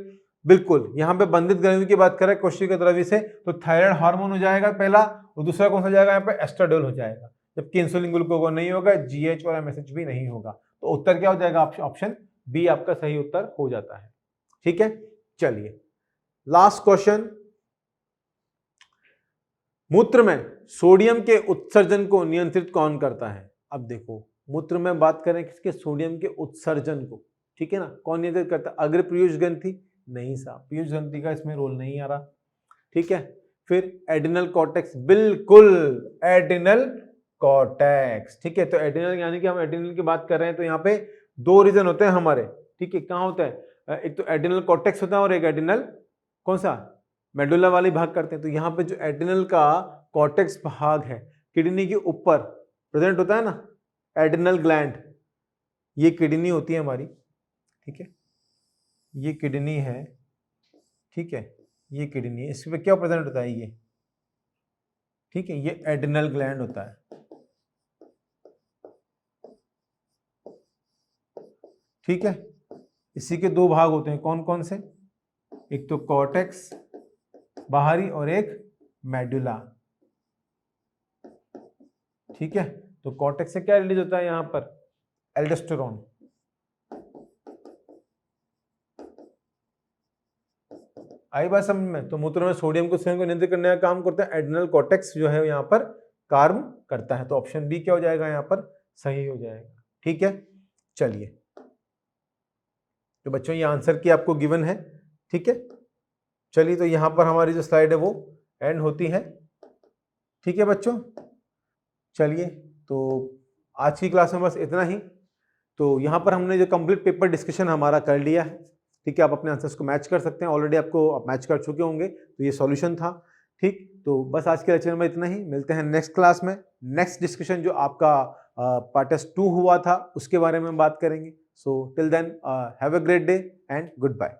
बिल्कुल, यहां पे बंधित ग्रंथि की बात करें कोशिका द्रव्य से, तो थायराइड हार्मोन हो जाएगा पहला, और दूसरा कौन सा जाएगा यहाँ पे? एस्ट्राडोल हो जाएगा। जबकि इंसुलिन ग्लूकागोन नहीं होगा, जीएच और एमएसएच भी नहीं होगा। तो उत्तर क्या हो जाएगा? ऑप्शन बी आपका सही उत्तर हो जाता है, ठीक है। चलिए लास्ट क्वेश्चन, मूत्र में सोडियम के उत्सर्जन को नियंत्रित कौन करता है? अब देखो, मूत्र में बात करें किसके? सोडियम के उत्सर्जन को, ठीक है ना, कौन नियंत्रित करता है? अग्र पीयूष ग्रंथि? नहीं साहब, पीयूष ग्रंथि का इसमें रोल नहीं आ रहा, ठीक है। फिर एड्रिनल कॉर्टेक्स, बिल्कुल एड्रिनल कॉर्टेक्स, ठीक है। तो एड्रिनल यानी कि हम एड्रिनल की बात कर रहे हैं, तो यहाँ पे दो रीजन होते हैं हमारे, ठीक है। कहाँ होता है? एक तो एड्रिनल कॉर्टेक्स होता है और एक एड्रिनल कौन सा? मेडुला वाली भाग करते हैं। तो यहाँ पे जो एड्रिनल का कॉर्टेक्स भाग है, किडनी के ऊपर प्रेजेंट होता है ना, एड्रिनल ग्लैंड, ये किडनी होती है हमारी, ठीक है, ये किडनी है, ठीक है, ये किडनी है, इस पे क्या प्रेजेंट होता है? ये, ठीक है, ये एड्रिनल ग्लैंड होता है, ठीक है। इसी के दो भाग होते हैं, कौन कौन से? एक तो कॉर्टेक्स बाहरी और एक मेडुला, ठीक है। तो कॉर्टेक्स से क्या रिलीज होता है? यहां पर एल्डोस्टेरोन, आई बात समझ में? तो मूत्र में सोडियम को स्वयं को नियंत्रित करने का काम करता है एड्रिनल कॉर्टेक्स, जो है यहाँ पर कार्य करता है। तो ऑप्शन बी क्या हो जाएगा? यहाँ पर सही हो जाएगा, ठीक है। चलिए, तो बच्चों ये आंसर की आपको गिवन है, ठीक है। चलिए, तो यहाँ पर हमारी जो स्लाइड है वो एंड होती है, ठीक है बच्चों। चलिए, तो आज की क्लास में बस इतना ही। तो यहाँ पर हमने जो कंप्लीट पेपर डिस्कशन हमारा कर लिया है, ठीक है। आप अपने आंसर्स को मैच कर सकते हैं, ऑलरेडी आपको आप मैच कर चुके होंगे, तो ये सॉल्यूशन था, ठीक। तो बस आज के लेक्चर में इतना ही, मिलते हैं नेक्स्ट क्लास में। नेक्स्ट डिस्कशन जो आपका पार्ट 2 हुआ था उसके बारे में बात करेंगे। So till then have a great day and good bye.